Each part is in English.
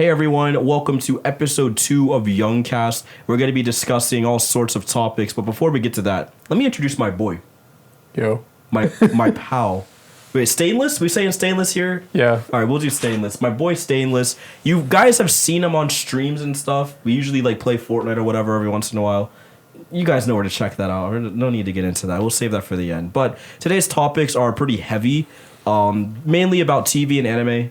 Hey everyone, welcome to episode 2 of YungCast. We're going to be discussing all sorts of topics, but before we get to that, let me introduce my boy. Yo. My pal. Wait, Stain.Less? We saying Stain.Less here? Yeah. Alright, we'll do Stain.Less. My boy Stain.Less. You guys have seen him on streams and stuff. We usually play Fortnite or whatever every once in a while. You guys know where to check that out. No need to get into that. We'll save that for the end. But today's topics are pretty heavy. Mainly about TV and anime,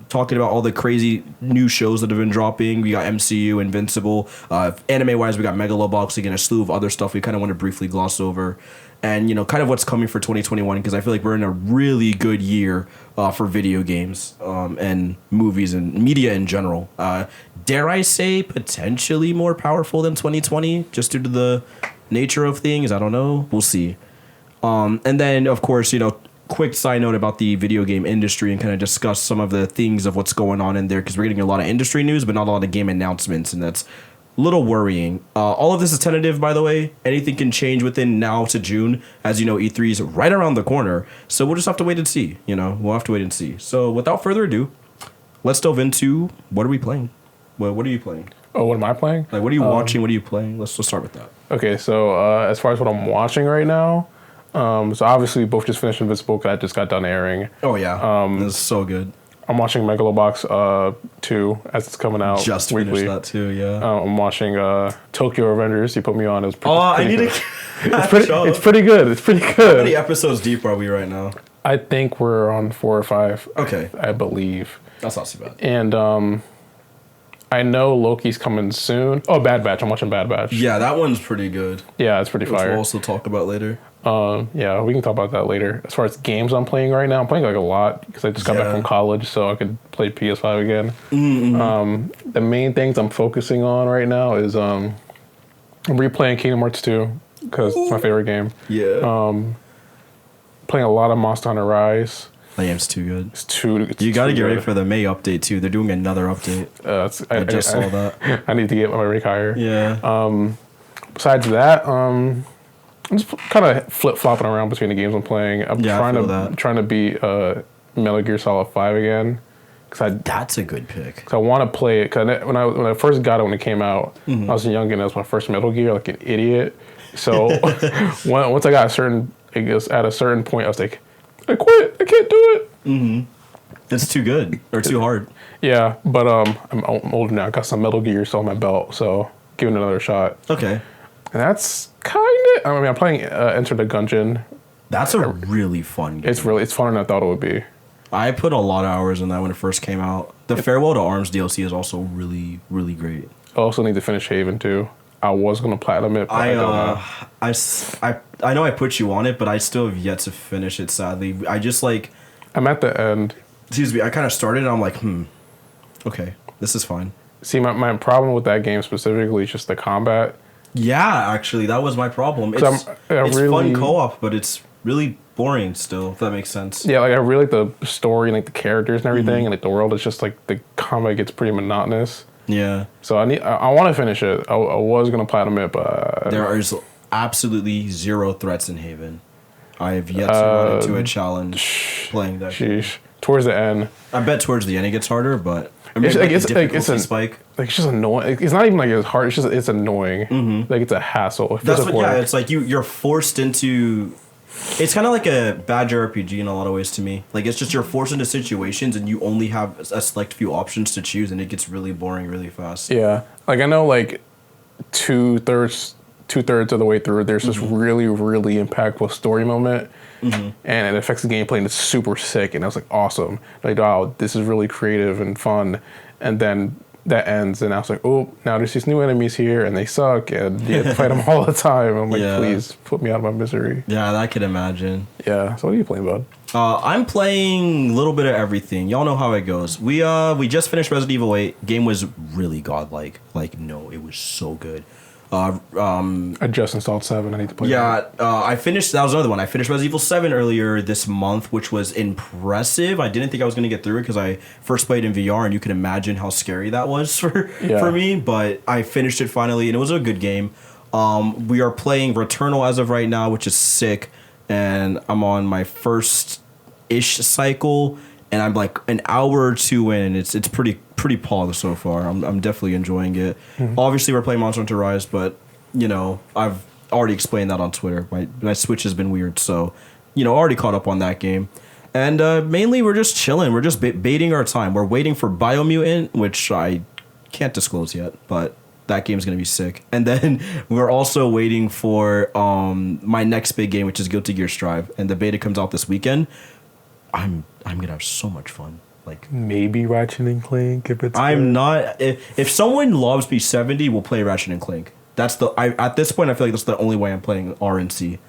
talking about all the crazy new shows that have been dropping. We got MCU, Invincible, anime-wise we got Megaloboxing and a slew of other stuff we kind of want to briefly gloss over. And, kind of what's coming for 2021, because I feel like we're in a really good year for video games and movies and media in general. Dare I say potentially more powerful than 2020, just due to the nature of things. I don't know. We'll see. And then, of course, quick side note about the video game industry and kind of discuss some of the things of what's going on in there, because we're getting a lot of industry news but not a lot of game announcements, and that's a little worrying. All of this is tentative, by the way. Anything can change within now to June. As you know, E3 is right around the corner, so we'll just have to wait and see. We'll have to wait and see. So without further ado, let's delve into what are we playing. What are you playing? Oh, what am I playing? What are you watching? What are you playing? Let's start with that. Okay, so as far as what I'm watching right now, so obviously we both just finished Invincible because I just got done airing. Oh yeah, this is so good. I'm watching Megalobox 2 as it's coming out. Just weekly. finished that too, yeah. I'm watching Tokyo Revengers. You put me on. It was pretty. I need good. to. It's pretty good. It's pretty good. How many episodes deep are we right now? I think we're on 4 or 5. Okay, I believe. that's not too bad. And I know Loki's coming soon. Oh, Bad Batch. I'm watching Bad Batch. Yeah, that one's pretty good. Yeah, it's pretty Which fire. we'll also talk about later. Yeah, we can talk about that later. As far as games I'm playing right now, I'm playing a lot because I just got back from college, so I could play PS5 again. Mm-hmm. The main things I'm focusing on right now is I'm replaying Kingdom Hearts 2 because it's my favorite game. Yeah. Playing a lot of Monster Hunter Rise. That game's too good. You got to get ready for the May update too. They're doing another update. I just saw that. I need to get my rank higher. Yeah. Besides that, I'm just kind of flip-flopping around between the games I'm playing. I'm trying to beat Metal Gear Solid 5 again. That's a good pick. Cause I want to play it. Cause when I first got it when it came out, I was young and that was my first Metal Gear, like an idiot. So once I got at a certain point, I was like, I quit. I can't do it. Mm-hmm. It's too good or too hard. Yeah, but I'm older now. I got some Metal Gear on my belt, so give it another shot. Okay. And that's kind of. I'm playing Enter the Gungeon. That's a really fun game. It's funner than I thought it would be. I put a lot of hours in that when it first came out. The Farewell to Arms DLC is also really, really great. I also need to finish Haven too. I was gonna platinum it, but I don't know. I know I put you on it, but I still have yet to finish it. Sadly, I'm at the end. Excuse me. I kind of started, and I'm like, okay, this is fine. See, my problem with that game specifically is just the combat. Yeah, actually, that was my problem. It's really fun co-op, but it's really boring still, if that makes sense. Yeah, I really like the story and the characters and everything, and the world. It's just the combat gets pretty monotonous. Yeah. So I want to finish it. I was gonna platinum it, but there is absolutely zero threats in Haven. I have yet to run into a challenge playing that game. Towards the end. I bet towards the end it gets harder, but it's a spike. It's just annoying. It's not even it's hard. It's annoying. Mm-hmm. It's a hassle. That's what. Yeah, it's you're forced into. It's kind of like a Badger RPG in a lot of ways to me. It's just you're forced into situations and you only have a select few options to choose, and it gets really boring really fast. Yeah, I know two-thirds of the way through, there's this really, really impactful story moment, and it affects the gameplay, and it's super sick, and I was awesome. Wow, this is really creative and fun. And then that ends, and I was oh, now there's these new enemies here, and they suck, and you have to fight them all the time. I'm please put me out of my misery. Yeah, I could imagine. Yeah, so what are you playing, bud? I'm playing a little bit of everything. Y'all know how it goes. We just finished Resident Evil 8. Game was really godlike. It was so good. I just installed 7. I need to play. Yeah, I finished. That was another one. I finished Resident Evil 7 earlier this month, which was impressive. I didn't think I was going to get through it because I first played in VR, and you can imagine how scary that was for me. But I finished it finally, and it was a good game. We are playing Returnal as of right now, which is sick, and I'm on my first-ish cycle. and I'm like an hour or two in, and it's pretty pog so far. I'm definitely enjoying it. Obviously, we're playing Monster Hunter Rise, but you know, I've already explained that on Twitter. My Switch has been weird, so you know, already caught up on that game. And mainly, we're just chilling. We're just baiting our time. We're waiting for Biomutant, which I can't disclose yet, but that game's gonna be sick. And then we're also waiting for my next big game, which is Guilty Gear Strive, and the beta comes out this weekend. I'm gonna have so much fun. Like maybe Ratchet and Clank if it's. I'm not. If someone loves me 70, we'll play Ratchet and Clank. That's at this point I feel like that's the only way I'm playing RNC.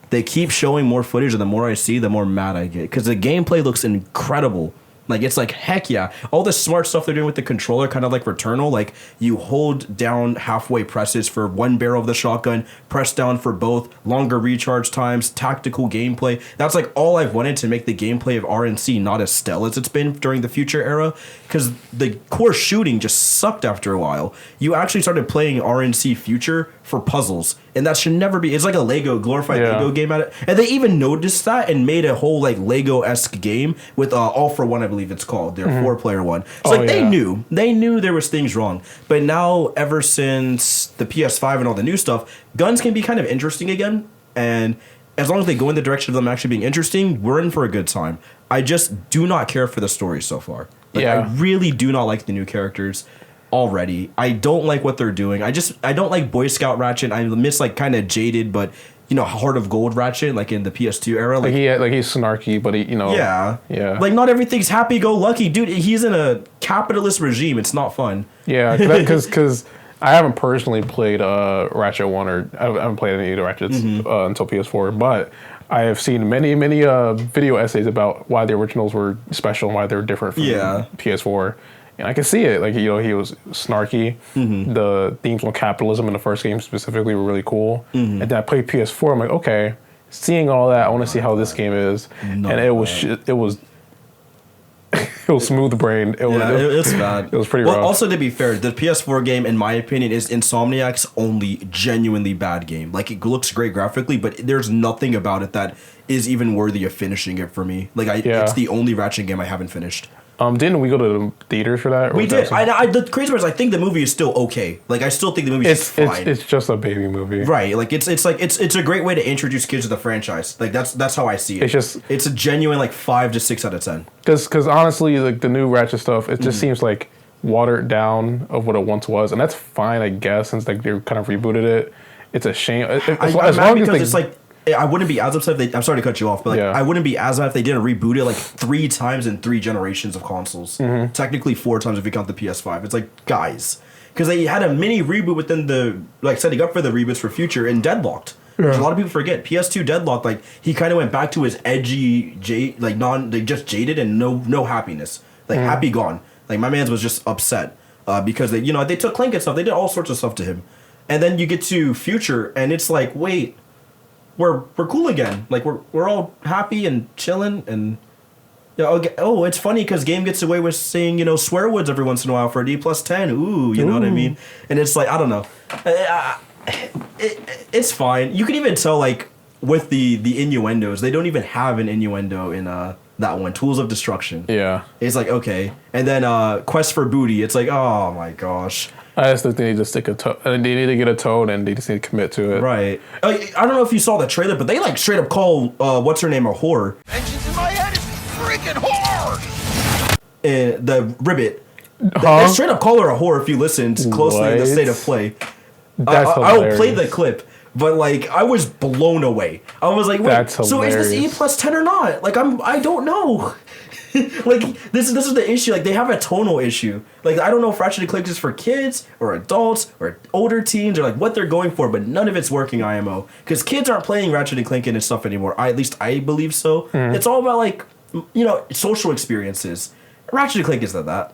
They keep showing more footage, and the more I see, the more mad I get because the gameplay looks incredible. Like, it's like, heck yeah. All the smart stuff they're doing with the controller, kind of like Returnal. Like, you hold down halfway presses for one barrel of the shotgun, press down for both, longer recharge times, tactical gameplay. That's like all I've wanted to make the gameplay of RNC not as stale as it's been during the Future era. Because the core shooting just sucked after a while. You actually started playing RNC Future for puzzles. And that should never be. It's like a glorified Lego game at it. And they even noticed that and made a whole like Lego-esque game with All for One, I believe it's called. Their 4-player one. It's they knew. They knew there was things wrong. But now, ever since the PS5 and all the new stuff, guns can be kind of interesting again. And as long as they go in the direction of them actually being interesting, we're in for a good time. I just do not care for the story so far. Like, I really do not like the new characters already. I don't like what they're doing. I don't like Boy Scout Ratchet. I miss like kind of jaded, but you know, Heart of Gold Ratchet, like in the PS2 era. Like he's snarky, but he, you know. Yeah. Like not everything's happy go lucky, dude. He's in a capitalist regime. It's not fun. Yeah, because I haven't personally played Ratchet 1 or I haven't played any of the Ratchets until PS4, but I have seen many video essays about why the originals were special and why they were different from PS4. And I can see it. Like, you know, he was snarky. The themes on capitalism in the first game specifically were really cool. And then I played PS4. I'm like, okay, seeing all that, I want to see how this game is. And it was smooth brained. It's bad. It was pretty rough. Also, to be fair, the PS4 game, in my opinion, is Insomniac's only genuinely bad game. Like, it looks great graphically, but there's nothing about it that is even worthy of finishing it for me. Like, it's the only Ratchet game I haven't finished. Didn't we go to the theaters for that? We did. The crazy part is I think the movie is still okay. Like, I still think the movie is fine. It's just a baby movie, right? Like, it's a great way to introduce kids to the franchise. Like, that's how I see it. It's a genuine like 5 to 6 out of 10. Because honestly, like the new Ratchet stuff, it just seems like watered down of what it once was, and that's fine, I guess, since like they kind of rebooted it. It's a shame. As long as it's like. I wouldn't be as upset if they... I'm sorry to cut you off, but like, I wouldn't be as mad if they didn't reboot it like 3 times in 3 generations of consoles. Technically 4 times if you count the PS5. It's like, guys. Because they had a mini reboot within the... Like, setting up for the reboots for Future and Deadlocked. Which a lot of people forget. PS2 Deadlocked, like, he kind of went back to his edgy... just jaded and no happiness. Like, happy gone. Like, my man's was just upset. Because they took Clank and stuff. They did all sorts of stuff to him. And then you get to Future, and it's like, wait... We're cool again. Like we're all happy and chilling and it's funny because game gets away with saying swear words every once in a while for a D+10. Ooh, you know what I mean? And it's like I don't know. It's fine. You can even tell like with the innuendos, they don't even have an innuendo in that one. Tools of Destruction. Yeah. It's like okay, and then Quest for Booty. It's like oh my gosh. I just think they need to stick a toad. They need to get a toad, and they just need to commit to it. Right. I don't know if you saw the trailer, but they like straight up call what's her name a whore. Engines in my head is freaking hard. The Ribbit. They straight up call her a whore if you listened closely in the State of Play. I'll play the clip. But like I was blown away. I was like, wait, so is this E+10 or not? Like I don't know. Like this is the issue. Like they have a tonal issue. Like I don't know if Ratchet and Clank is for kids or adults or older teens or like what they're going for, but none of it's working IMO because kids aren't playing Ratchet and Clank and stuff anymore. At least I believe so. It's all about like social experiences. Ratchet and Clank isn't that,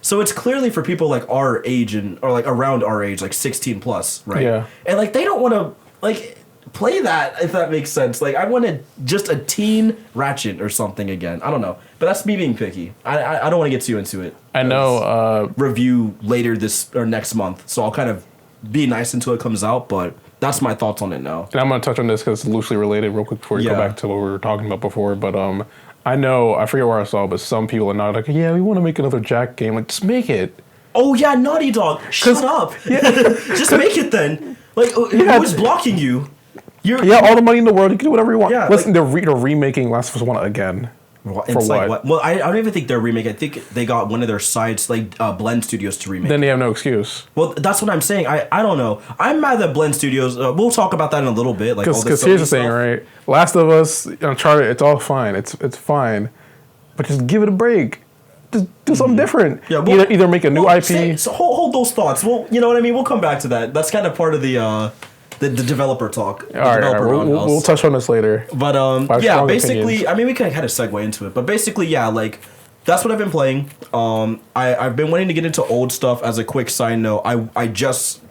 So it's clearly for people like our age or like around our age, like 16 plus, right? Yeah. And like they don't want to like play that, if that makes sense. Like I wanted just a teen Ratchet or something again. I don't know, but that's me being picky. I don't want to get too into it. I know. Review later this or next month, so I'll kind of be nice until it comes out. But that's my thoughts on it now. And I'm gonna touch on this because it's loosely related, real quick before we go back to what we were talking about before. But I know, I forget where I saw, but some people are not like, yeah, we want to make another Jack game. Like, just make it. Oh yeah, Naughty Dog. Shut up. Yeah. Just make it then. Like, who's blocking you? All the money in the world. You can do whatever you want. Yeah, Listen, they're remaking Last of Us 1 again. For what? Well, I don't even think they're remaking. I think they got one of their sides, like Blend Studios, to remake. Then they have no excuse. Well, that's what I'm saying. I don't know. I'm mad that Blend Studios. We'll talk about that in a little bit. Like, because here's the thing, right? Last of Us, Uncharted, it's all fine. It's fine, but just give it a break. Just do something different. Yeah, either make a new IP. So hold those thoughts. Well, you know what I mean. We'll come back to that. That's kind of part of the developer talk. All right. We'll touch on this later. But yeah, basically, opinions. I mean, we can kind of segue into it. But basically, yeah, like that's what I've been playing. I've been wanting to get into old stuff. As a quick side note, I just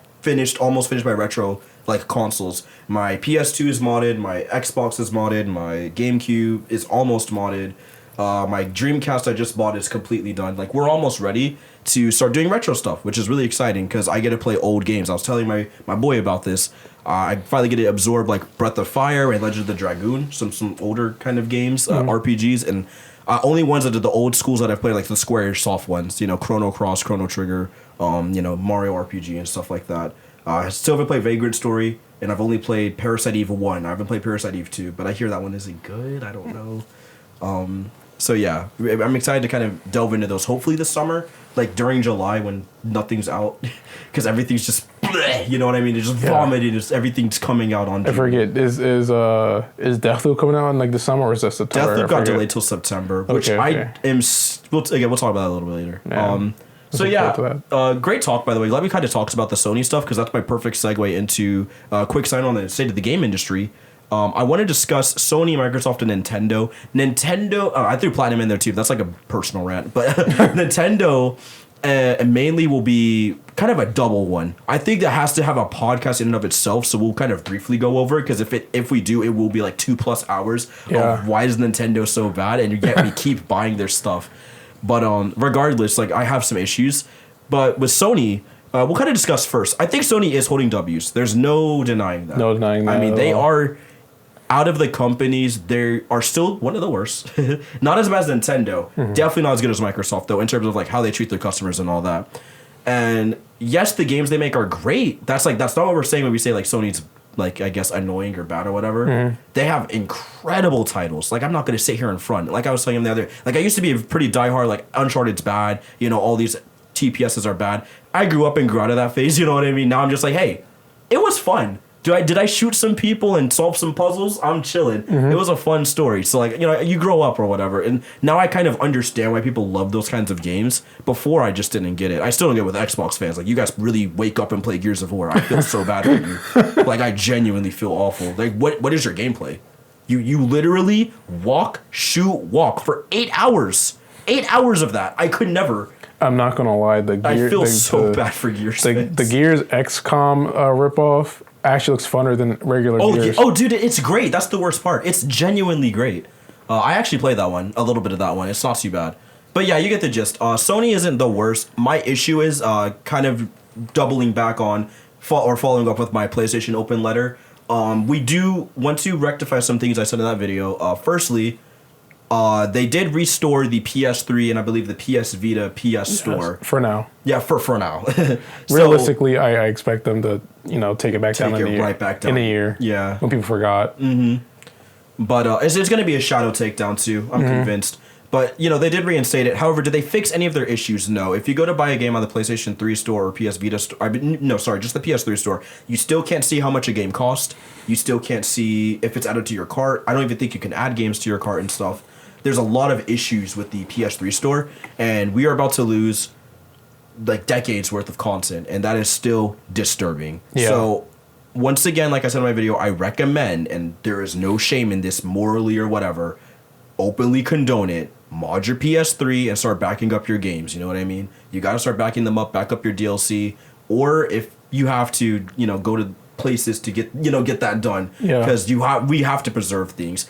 almost finished my retro like consoles. My PS2 is modded. My Xbox is modded. My GameCube is almost modded. My Dreamcast I just bought is completely done. Like, we're almost ready to start doing retro stuff, which is really exciting because I get to play old games. I was telling my boy about this. I finally get to absorb like Breath of Fire and Legend of the Dragoon, some older kind of games, RPGs, and only ones that are the old schools that I've played, like the Squaresoft ones, Chrono Cross, Chrono Trigger, Mario RPG and stuff like that. I still haven't played Vagrant Story, and I've only played Parasite Eve 1. I haven't played Parasite Eve 2, but I hear that one isn't good. I don't know. So yeah, I'm excited to kind of delve into those. Hopefully this summer, like during July when nothing's out, because everything's just, bleh, you know what I mean? It's just vomiting. Everything's coming out on. I forget. Is Deathloop coming out in like the summer or is that September? Deathloop got delayed till September, which I am. We'll talk about that a little bit later. Yeah. So yeah, great talk, by the way. Let me kind of talk about the Sony stuff because that's my perfect segue into a quick sign on the state of the game industry. I want to discuss Sony, Microsoft, and Nintendo. I threw Platinum in there too. That's like a personal rant. But Nintendo mainly will be kind of a double one. I think that has to have a podcast in and of itself, so we'll kind of briefly go over it, because if we do, it will be like 2+ hours of why is Nintendo so bad, and yet we keep buying their stuff. But regardless, like I have some issues. But with Sony, we'll kind of discuss first. I think Sony is holding W's. There's no denying that. No denying that. I mean, they are... Out of the companies, they are still one of the worst. Not as bad as Nintendo. Mm-hmm. Definitely not as good as Microsoft, though, in terms of like how they treat their customers and all that. And yes, the games they make are great. That's not what we're saying when we say like Sony's like, I guess, annoying or bad or whatever. Mm-hmm. They have incredible titles. Like, I'm not going to sit here in front. Like I was telling him the other, like I used to be a pretty diehard, like Uncharted's bad. All these TPSs are bad. I grew up and grew out of that phase. You know what I mean? Now I'm just like, hey, it was fun. Did I shoot some people and solve some puzzles? I'm chilling. Mm-hmm. It was a fun story. So like, you grow up or whatever. And now I kind of understand why people love those kinds of games. Before I just didn't get it. I still don't get it with Xbox fans. Like, you guys really wake up and play Gears of War. I feel so bad for you. Like, I genuinely feel awful. Like, what is your gameplay? You literally walk, shoot, walk for 8 hours. 8 hours of that. I could never. I'm not gonna lie. I feel so bad for Gears fans. The Gears XCOM ripoff actually looks funner than regular Gears. Oh, dude, it's great. That's the worst part. It's genuinely great. I actually played that one, a little bit of that one. It's not too bad. But yeah, you get the gist. Sony isn't the worst. My issue is kind of doubling back on or following up with my PlayStation Open letter. We do want to rectify some things I said in that video. Firstly, they did restore the PS3 and I believe the PS Vita PS Store. For now. Yeah, for now. Realistically, I expect them to, take it back down in a year. Right back down. In a year. Yeah. When people forgot. Mm-hmm. But it's going to be a shadow takedown too, I'm convinced. But, they did reinstate it. However, did they fix any of their issues? No. If you go to buy a game on the PlayStation 3 store or PS Vita store, just the PS3 store, you still can't see how much a game costs. You still can't see if it's added to your cart. I don't even think you can add games to your cart and stuff. There's a lot of issues with the PS3 store, and we are about to lose like decades worth of content, and that is still disturbing. Yeah. So once again, like I said in my video, I recommend, and there is no shame in this morally or whatever, openly condone it, mod your PS3 and start backing up your games. You know what I mean? You got to start backing them up, back up your DLC, or if you have to, go to places to get that done, because we have to preserve things.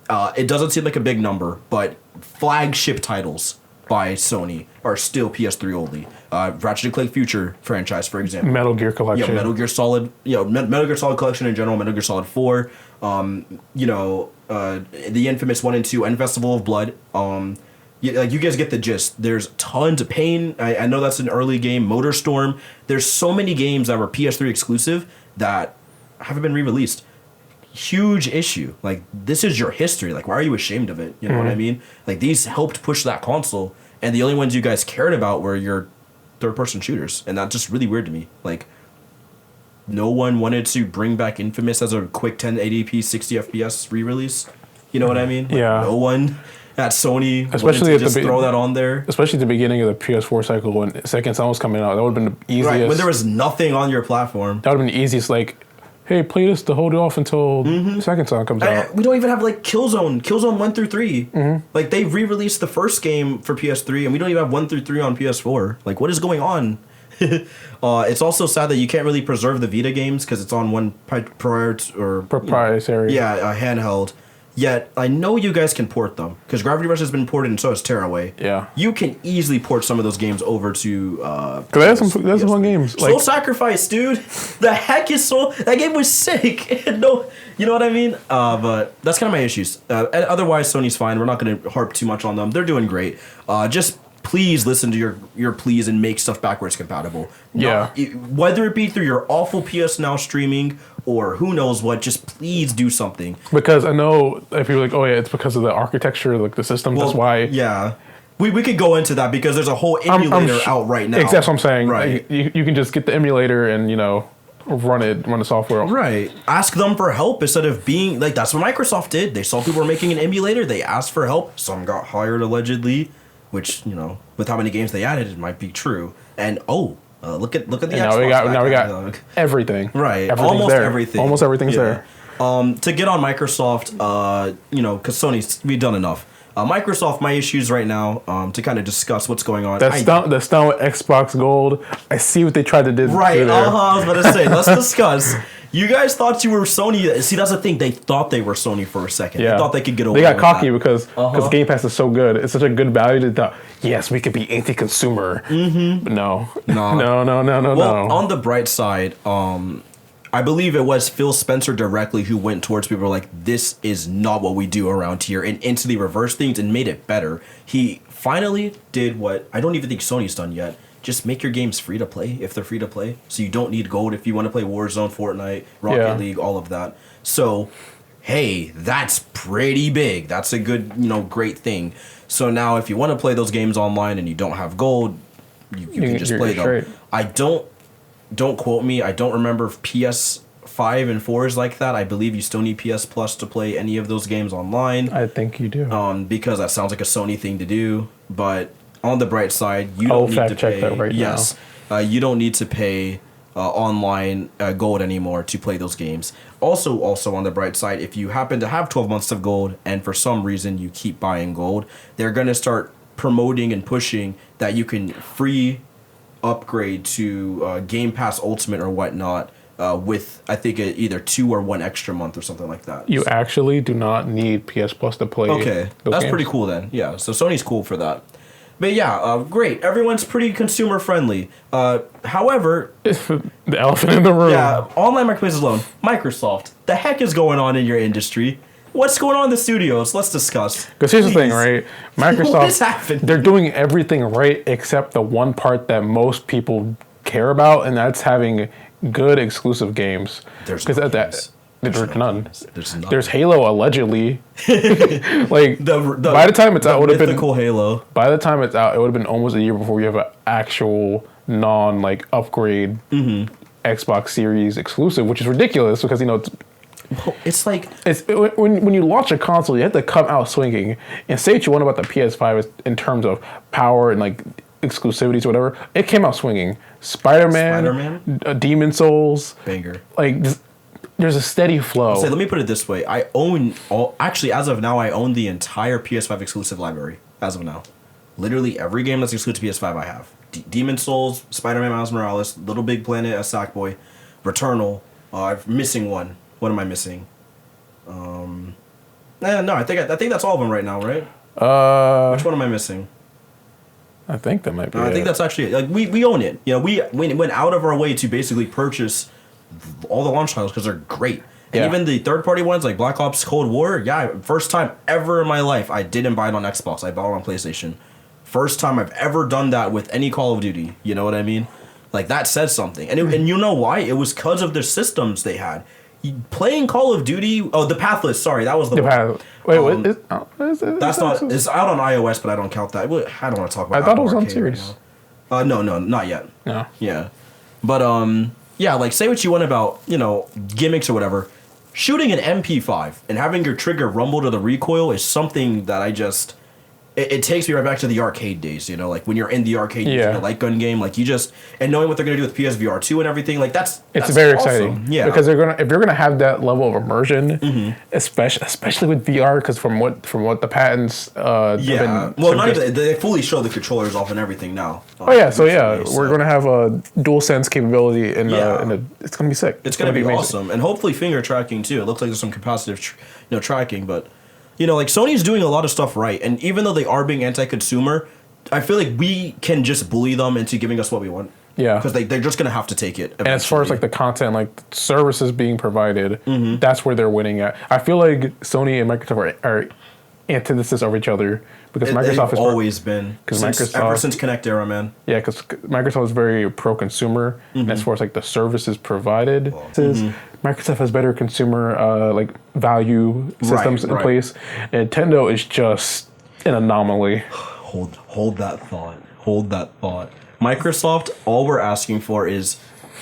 It doesn't seem like a big number, but flagship titles by Sony are still PS3 only. Ratchet and Clank Future franchise, for example. Metal Gear Collection. Yeah, Metal Gear Solid. Metal Gear Solid Collection in general. Metal Gear Solid 4. The infamous 1 and 2, and Festival of Blood. You guys get the gist. There's tons of Pain. I know that's an early game. Motorstorm. There's so many games that were PS3 exclusive that haven't been re-released. Huge issue. Like, this is your history. Like, why are you ashamed of it? You know what I mean? Like, these helped push that console, and the only ones you guys cared about were your third-person shooters, and that's just really weird to me. Like, no one wanted to bring back Infamous as a quick 1080p 60 FPS re-release. You know what I mean? Like, yeah. No one at Sony especially wanted to just throw that on there. Especially at the beginning of the PS4 cycle when Second Son was coming out. That would have been the easiest. Right, when there was nothing on your platform. That would have been the easiest, like, hey, play this to hold it off until Second Son comes out. We don't even have, like, Killzone 1 through 3. Like, they re-released the first game for PS3, and we don't even have 1 through 3 on PS4. Like, what is going on? It's also sad that you can't really preserve the Vita games because it's on one proprietary. Handheld. Yet, I know you guys can port them because Gravity Rush has been ported and so has Tearaway. Yeah. You can easily port some of those games over to... Because there's some fun games. Soul Sacrifice, dude. The heck is Soul... That game was sick. No, you know what I mean? But that's kind of my issues. Otherwise, Sony's fine. We're not going to harp too much on them. They're doing great. Just... Please listen to your pleas and make stuff backwards compatible. Yeah. Whether it be through your awful PS Now streaming or who knows what, just please do something. Because I know if you're like, oh yeah, it's because of the architecture, like the system. Well, that's why. Yeah. We could go into that because there's a whole emulator out right now. Exactly what I'm saying. Right. Like, you can just get the emulator and, run the software. Right. Ask them for help instead of being... Like, that's what Microsoft did. They saw people were making an emulator. They asked for help. Some got hired, allegedly. Which, with how many games they added, it might be true. And look at the Xbox. Now we got everything. Right, Almost everything. Almost everything's there. To get on Microsoft, because Sony's we've done enough. Microsoft, my issues right now, to kind of discuss what's going on. The stunt with Xbox Gold. I see what they tried to do. Right. I was about to say. Let's discuss. You guys thought you were Sony. See, that's the thing. They thought they were Sony for a second. Yeah. They thought they could get away. They got with cocky that. because Game Pass is so good. It's such a good value. They thought, yes, we could be anti-consumer. But no. Well, on the bright side, I believe it was Phil Spencer directly who went towards people like, this is not what we do around here, and instantly reversed things and made it better. He finally did what I don't even think Sony's done yet. Just make your games free to play if they're free to play. So you don't need gold if you want to play Warzone, Fortnite, Rocket League, all of that. So, hey, that's pretty big. That's a good, great thing. So now if you want to play those games online and you don't have gold, you can just play them. Straight. I don't quote me. I don't remember if PS5 and 4 is like that. I believe you still need PS Plus to play any of those games online. I think you do. Because that sounds like a Sony thing to do. But on the bright side, you don't need to pay. That right now. You don't need to pay online gold anymore to play those games. Also on the bright side, if you happen to have 12 months of gold and for some reason you keep buying gold, they're going to start promoting and pushing that you can free upgrade to Game Pass Ultimate or whatnot with, I think, either 2 or 1 extra month or something like that. You actually do not need PS Plus to play. Okay, that's games. Pretty cool then. Yeah, so Sony's cool for that. But yeah, great. Everyone's pretty consumer friendly. However, the elephant in the room. Yeah, online marketplaces alone. Microsoft, the heck is going on in your industry? What's going on in the studios? Let's discuss. Because here's the thing, right? Microsoft, what is happening? They're doing everything right except the one part that most people care about, and that's having good exclusive games. There's none. There's Halo allegedly. Like by the time it's out, it would have been Halo. By the time it's out, it would have been almost a year before we have an actual upgrade Xbox Series exclusive, which is ridiculous because it's like when you launch a console, you have to come out swinging. And say what you want about the PS5 in terms of power and exclusivities or whatever, it came out swinging. Spider-Man, Demon Souls, banger. There's a steady flow. Let me put it this way: as of now, I own the entire PS5 exclusive library. As of now, literally every game that's exclusive to PS5, I have. Demon Souls, Spider-Man, Miles Morales, Little Big Planet, a Sackboy, Returnal. I'm missing one. What am I missing? No, I think that's all of them right now, right? Which one am I missing? I think that might be. I think that's actually like we own it. You know, we went out of our way to basically purchase all the launch titles because they're great. And even the third-party ones like Black Ops Cold War, first time ever in my life I didn't buy it on Xbox. I bought it on PlayStation. First time I've ever done that with any Call of Duty. You know what I mean? Like, that says something. And you know why? It was because of the systems they had. Playing Call of Duty... Oh, the Pathless. Sorry, that was the one. Wait, what? That's not... It's out on iOS, but I don't count that. I don't want to talk about I thought it was on Series. Right no, not yet. No. Yeah. But, like, say what you want about, gimmicks or whatever. Shooting an MP5 and having your trigger rumble to the recoil is something that I just... It takes me right back to the arcade days, like when you're in the arcade using a light gun game, like and knowing what they're gonna do with PSVR 2 and everything, like that's very awesome. exciting. Yeah, because if you're gonna have that level of immersion, especially with VR, because from what the patents, they fully show the controllers off and everything now. We're gonna have a DualSense capability it's gonna be sick. It's gonna be awesome, and hopefully finger tracking too. It looks like there's some capacitive, tracking, but. Like Sony's doing a lot of stuff right, and even though they are being anti-consumer, I feel like we can just bully them into giving us what we want. Yeah, because they're just gonna have to take it. Eventually. And as far as like the content, like services being provided, that's where they're winning at. I feel like Sony and Microsoft are antithesis of each other because Microsoft has always been ever since Kinect era, man. Yeah, because Microsoft is very pro-consumer, and as far as like the services provided, Microsoft has better consumer like value systems in place. Nintendo is just an anomaly. Hold that thought. Microsoft, all we're asking for is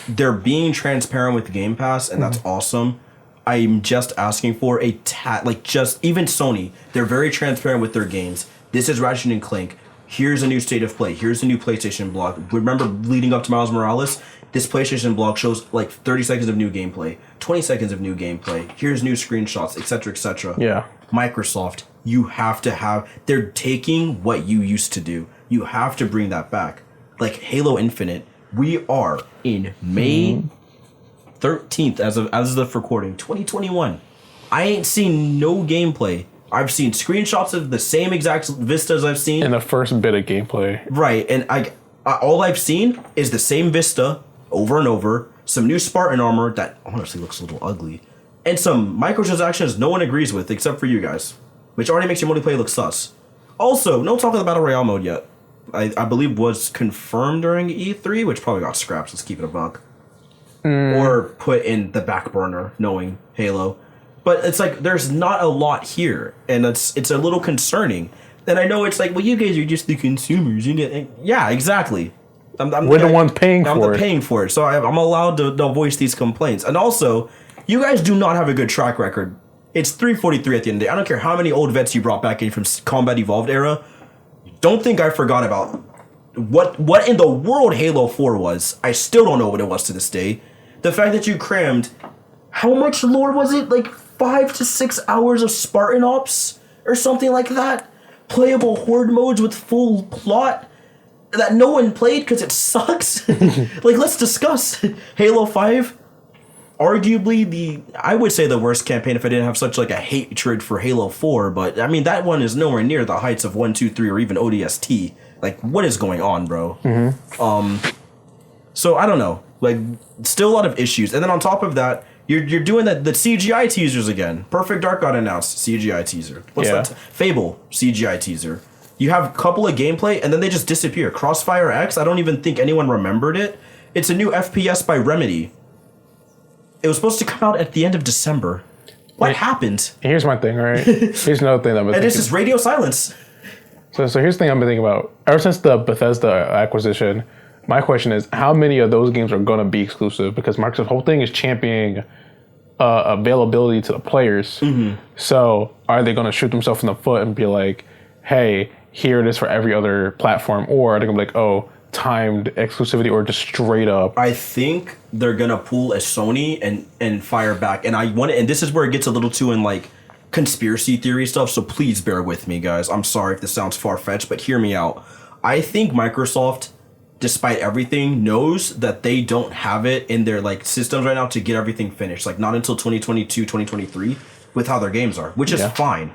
they're being transparent with Game Pass, and that's awesome. I'm just asking for even Sony, they're very transparent with their games. This is Ratchet and Clank. Here's a new state of play. Here's a new PlayStation blog. Remember leading up to Miles Morales? This PlayStation blog shows like 30 seconds of new gameplay, 20 seconds of new gameplay. Here's new screenshots, etc., etc. Yeah. Microsoft, you have to have... They're taking what you used to do. You have to bring that back. Like Halo Infinite, we are in May 13th as of the recording, 2021. I ain't seen no gameplay. I've seen screenshots of the same exact vistas I've seen. In the first bit of gameplay. Right, and all I've seen is the same vista over and over, some new Spartan armor that honestly looks a little ugly, and some microtransactions no one agrees with except for you guys, which already makes your multiplayer look sus. Also, no talk of the Battle Royale mode yet. I believe was confirmed during E3, which probably got scrapped, let's keep it a buck. Or put in the back burner, knowing Halo. But it's like, there's not a lot here, and it's a little concerning. And I know it's like, well, you guys are just the consumers. Yeah, exactly. We're the ones paying for it. I'm the paying for it, so I'm allowed to voice these complaints. And also, you guys do not have a good track record. It's 343 at the end of the day. I don't care how many old vets you brought back in from Combat Evolved era. Don't think I forgot about what in the world Halo 4 was. I still don't know what it was to this day. The fact that you crammed, how much lore was it? Like 5 to 6 hours of Spartan Ops or something like that? Playable horde modes with full plot that no one played because it sucks? Like, let's discuss. Halo 5, arguably I would say the worst campaign if I didn't have such like a hatred for Halo 4, but I mean, that one is nowhere near the heights of 1, 2, 3 or even ODST. Like, what is going on, bro? So I don't know. Like, still a lot of issues. And then on top of that, you're doing the CGI teasers again. Perfect Dark got announced, CGI teaser. What's that? Fable, CGI teaser. You have a couple of gameplay, and then they just disappear. Crossfire X, I don't even think anyone remembered it. It's a new FPS by Remedy. It was supposed to come out at the end of December. What happened? Here's my thing, right? Here's another thing that I'm thinking. And this is radio silence. So here's the thing I've been thinking about. Ever since the Bethesda acquisition, my question is, how many of those games are going to be exclusive? Because Microsoft's whole thing is championing availability to the players. So are they going to shoot themselves in the foot and be like, hey, here it is for every other platform? Or are they going to be like, oh, timed exclusivity, or just straight up? I think they're going to pull a Sony and fire back. And this is where it gets a little too in like conspiracy theory stuff. So please bear with me, guys. I'm sorry if this sounds far-fetched, but hear me out. I think Microsoft, despite everything, knows that they don't have it in their like systems right now to get everything finished. Like not until 2022, 2023 with how their games are, which is fine.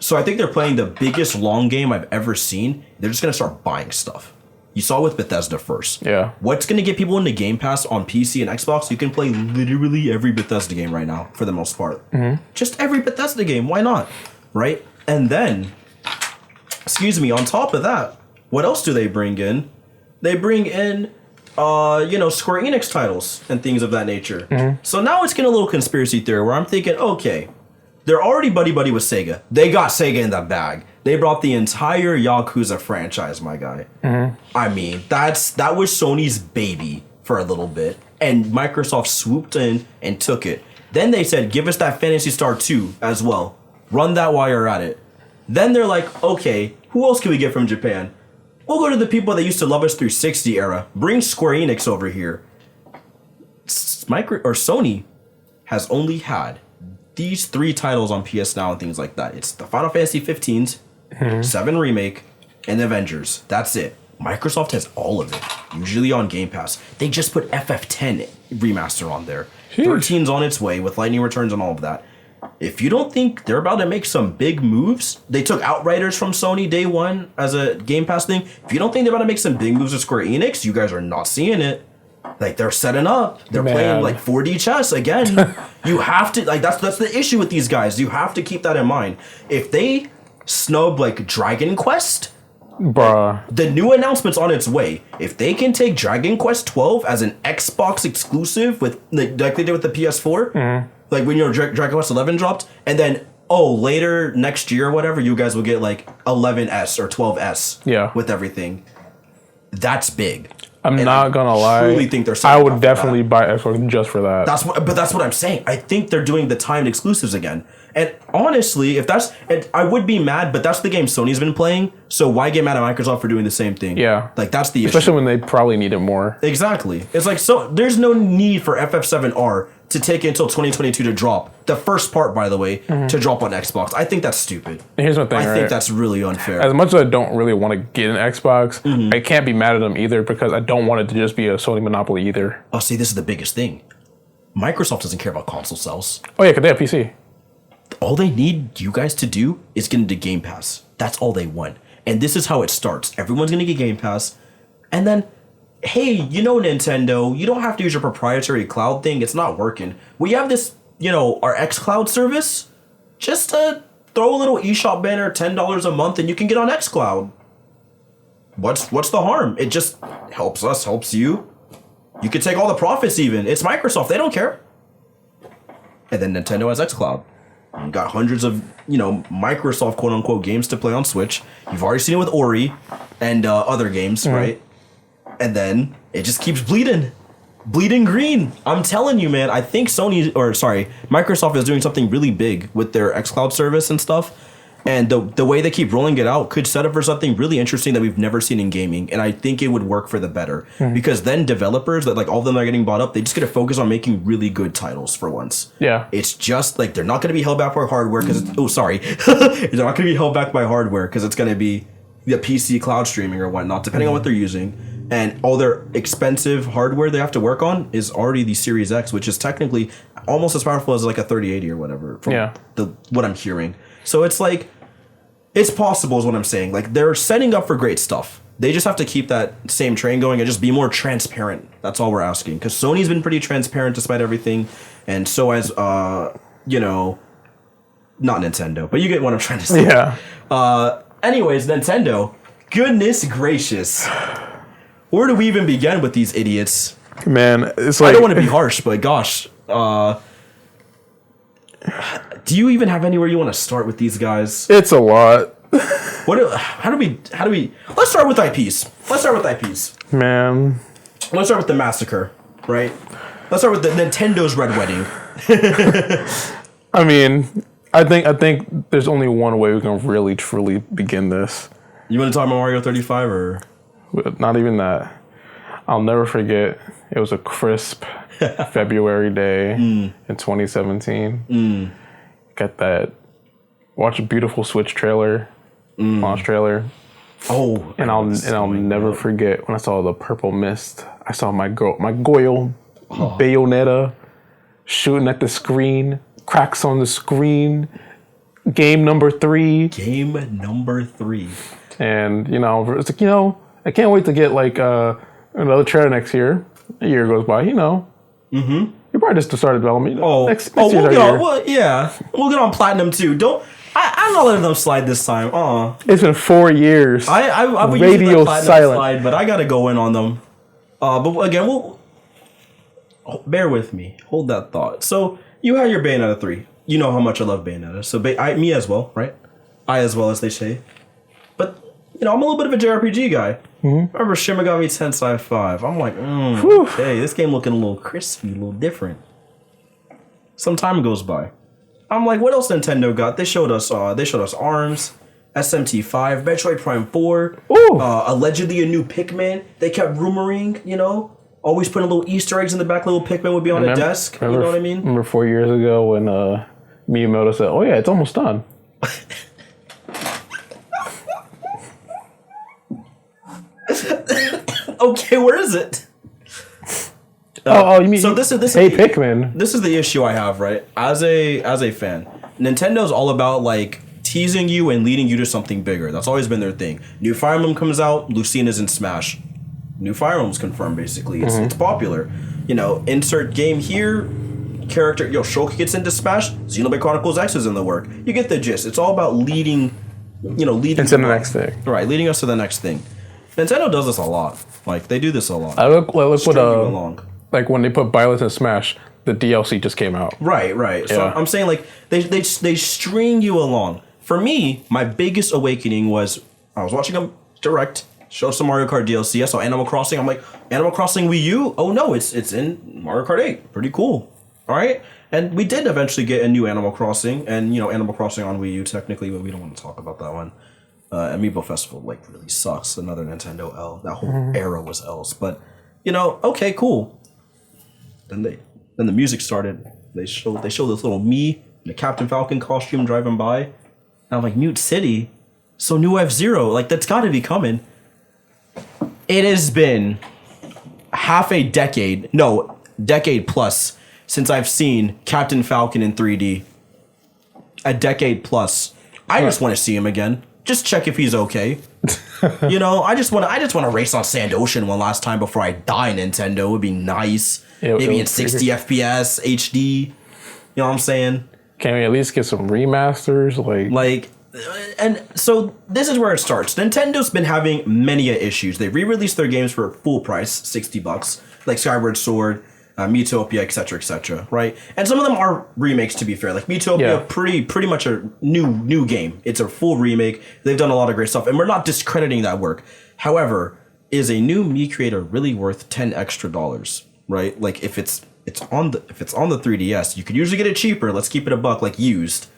So I think they're playing the biggest long game I've ever seen. They're just gonna start buying stuff. You saw it with Bethesda first. Yeah. What's gonna get people into Game Pass on PC and Xbox? You can play literally every Bethesda game right now, for the most part. Just every Bethesda game. Why not? Right? And then, on top of that, what else do they bring in? They bring in, Square Enix titles and things of that nature. So now it's getting a little conspiracy theory where I'm thinking, okay, they're already buddy-buddy with Sega. They got Sega in the bag. They brought the entire Yakuza franchise, my guy. I mean, that was Sony's baby for a little bit. And Microsoft swooped in and took it. Then they said, give us that Phantasy Star 2 as well. Run that while you're at it. Then they're like, okay, who else can we get from Japan? We'll go to the people that used to love us 360 era. Bring Square Enix over here. Sony has only had these 3 titles on PS Now and things like that. It's the Final Fantasy 15s, 7 Remake, and Avengers. That's it. Microsoft has all of it, usually on Game Pass. They just put FF10 remaster on there. 13's on its way with Lightning Returns and all of that. If you don't think they're about to make some big moves, they took Outriders from Sony day one as a Game Pass thing. If you don't think they're about to make some big moves with Square Enix, you guys are not seeing it. Like, they're setting up. They're playing like 4D chess again. You have to, like, that's the issue with these guys. You have to keep that in mind. If they snub like Dragon Quest, bruh, the new announcement's on its way. If they can take Dragon Quest 12 as an Xbox exclusive with like they did with the PS4, like when Dragon Quest 11 dropped, and then later next year or whatever, you guys will get like 11S or 12S with everything. That's big. I'm not gonna lie. Truly think they're I would definitely buy Xbox just for that. That's what I'm saying. I think they're doing the timed exclusives again. And honestly, I would be mad, but that's the game Sony's been playing. So why get mad at Microsoft for doing the same thing? Yeah, like that's the especially issue. when they probably need it more. Exactly. It's like, so there's no need for FF7R to take it until 2022 to drop. The first part, by the way, to drop on Xbox. I think that's stupid. And here's my thing. I think that's really unfair. As much as I don't really want to get an Xbox, I can't be mad at them either because I don't want it to just be a Sony monopoly either. Oh, see, this is the biggest thing. Microsoft doesn't care about console sales. Oh yeah, because they have PC. All they need you guys to do is get into Game Pass. That's all they want. And this is how it starts. Everyone's going to get Game Pass. And then, hey, Nintendo, you don't have to use your proprietary cloud thing. It's not working. We have this, our xCloud service. Just throw a little eShop banner, $10 a month, and you can get on xCloud. What's the harm? It just helps us, helps you. You can take all the profits even. It's Microsoft. They don't care. And then Nintendo has xCloud. You got hundreds of, Microsoft quote-unquote games to play on Switch. You've already seen it with Ori and other games, right? And then it just keeps bleeding green. I'm telling you, man, I think Microsoft is doing something really big with their xCloud service and stuff. And the way they keep rolling it out could set up for something really interesting that we've never seen in gaming. And I think it would work for the better. Because then developers, that like all of them are getting bought up, they just get to focus on making really good titles for once. Yeah. It's just like they're not going to be held back by hardware because they're not going to be held back by hardware because it's going to be the PC cloud streaming or whatnot, depending on what they're using. And all their expensive hardware they have to work on is already the Series X, which is technically almost as powerful as like a 3080 or whatever from what I'm hearing. So it's like, it's possible is what I'm saying. Like, they're setting up for great stuff. They just have to keep that same train going and just be more transparent. That's all we're asking. Because Sony's been pretty transparent despite everything. And so has, not Nintendo. But you get what I'm trying to say. Yeah. Anyways, Nintendo. Goodness gracious. Where do we even begin with these idiots? Man, it's like... I don't want to be harsh, but gosh. Do you even have anywhere you want to start with these guys? It's a lot. How do we let's start with IPs. Man. Let's start with the massacre, right? Let's start with the Nintendo's Red Wedding. I mean, I think there's only one way we can really truly begin this. You want to talk about Mario 35 or not even that? I'll never forget. It was a crisp February day in 2017. Got that. Watch a beautiful Switch trailer, launch trailer. Oh, and I'll never forget when I saw the purple mist. I saw my Goyle Bayonetta shooting at the screen, cracks on the screen. game number 3. Game number 3. And, it's like, I can't wait to get, like, another trailer next year. A year goes by, Mm-hmm. You probably just started development. Next we'll get on. Well, yeah, we'll get on platinum too. I'm not letting them slide this time. It's been 4 years. I would radio use the silent. slide, but I gotta go in on them. But again, bear with me. Hold that thought. So you had your Bayonetta 3. You know how much I love Bayonetta. So me as well, right? I as well, as they say. But I'm a little bit of a JRPG guy. Mm-hmm. Remember Shin Megami Tensei 5? I'm like, okay, this game looking a little crispy, a little different. Some time goes by. I'm like, what else Nintendo got? They showed us ARMS, SMT5, Metroid Prime 4, allegedly a new Pikmin. They kept rumoring, always putting little Easter eggs in the back. Little Pikmin would be on a desk. You know what I mean? Remember 4 years ago when Miyamoto said, "Oh yeah, it's almost done." Okay, where is it? You mean so? This is Pikmin. This is the issue I have, right? As a fan, Nintendo's all about like teasing you and leading you to something bigger. That's always been their thing. New Fire Emblem comes out, Lucina's in Smash. New Fire Emblem's confirmed. Basically, it's popular. Insert game here. Character, Shulk gets into Smash. Xenoblade Chronicles X is in the work. You get the gist. It's all about leading into the next thing. Right, leading us to the next thing. Nintendo does this a lot. Like they do this a lot. I look what like when they put Byleth in Smash, the DLC just came out. Right. Yeah. So I'm saying like they string you along. For me, my biggest awakening was I was watching them direct show some Mario Kart DLC. I saw Animal Crossing. I'm like, Animal Crossing Wii U? Oh no, it's in Mario Kart 8. Pretty cool. All right. And we did eventually get a new Animal Crossing, and Animal Crossing on Wii U technically, but we don't want to talk about that one. Amiibo Festival really sucks. Another Nintendo L. That whole era was L's. But okay, cool. Then the music started. They showed this little me in a Captain Falcon costume driving by. And I'm like, Mute City? So new F-Zero, like that's gotta be coming. It has been decade plus since I've seen Captain Falcon in 3D. A decade plus. I just want to see him again. Just check if he's okay. I just want to race on Sand Ocean one last time before I die. Nintendo, it would be nice. Maybe in 60 FPS HD. You know what I'm saying? Can we at least get some remasters? And so this is where it starts. Nintendo's been having many issues. They re-released their games for full price, $60, like Skyward Sword, Miitopia, etc., right? And some of them are remakes, to be fair. Like Miitopia, pretty much a new game. It's a full remake. They've done a lot of great stuff, and we're not discrediting that work. However, is a new Mii creator really worth $10 extra, right? Like if it's on the 3DS, you could usually get it cheaper. Let's keep it a buck, like used.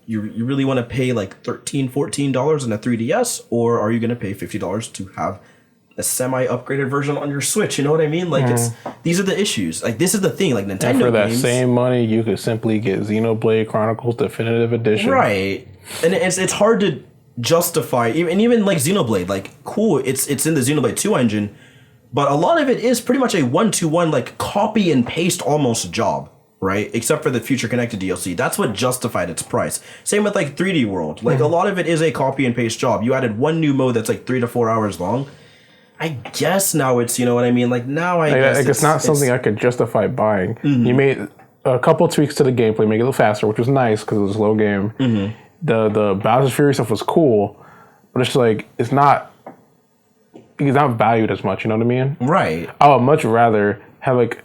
You really want to pay like $13, $14 in a 3DS, or are you going to pay $50 to have a semi-upgraded version on your Switch? You know what I mean? Like these are the issues. Like this is the thing. Like Nintendo and for that games, same money, you could simply get Xenoblade Chronicles Definitive Edition. Right, and it's hard to justify even like Xenoblade. Like cool, it's in the Xenoblade 2 engine, but a lot of it is pretty much a 1-to-1 like copy and paste almost job. Right, except for the Future Connected DLC. That's what justified its price. Same with like 3D World. Like a lot of it is a copy and paste job. You added one new mode that's like 3 to 4 hours long. I guess now it's, you know what I mean? Like now I guess it's not something I could justify buying. Mm-hmm. You made a couple tweaks to the gameplay, make it a little faster, which was nice because it was a slow game. Mm-hmm. The Bowser's Fury stuff was cool, but it's like it's not valued as much. You know what I mean? Right. I would much rather have like.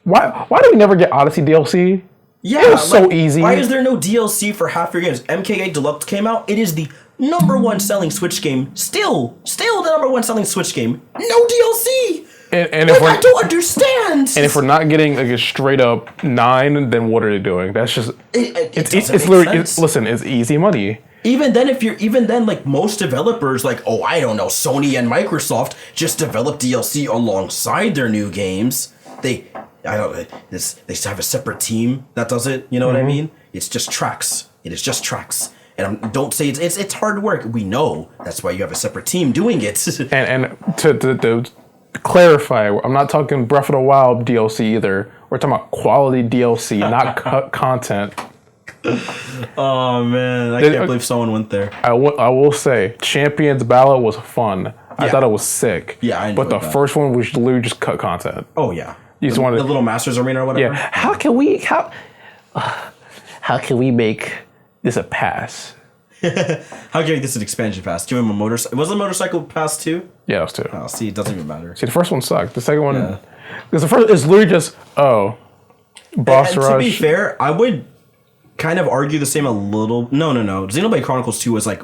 Why did we never get Odyssey DLC? Yeah, it was so easy. Why is there no DLC for half your games? MK8 Deluxe came out. It is the number one selling Switch game. Still the number one selling Switch game. No DLC. And if I don't understand. And if we're not getting like a straight up 9, then what are they doing? That's just it's literally listen. It's easy money. Even then, like most developers, like I don't know, Sony and Microsoft just develop DLC alongside their new games. They have a separate team that does it. You know what I mean? It's just tracks. It is just tracks. And don't say it's hard work. We know that's why you have a separate team doing it. and to clarify, I'm not talking Breath of the Wild DLC either. We're talking about quality DLC, not content. Oh man, I can't believe someone went there. I will say, Champions Ballot was fun. I thought it was sick. Yeah, I but the first one was literally just cut content. Oh yeah, you just wanted the little Masters Arena or whatever. Yeah, how can we make this a pass? How can you make this an expansion pass? Give him a motorcycle. Was it a motorcycle pass too? Yeah, it was two. Oh, see, it doesn't even matter. See, the first one sucked. The second one, because the first is literally just boss rush. To be fair, I would kind of argue the same a little. No. Xenoblade Chronicles 2 was like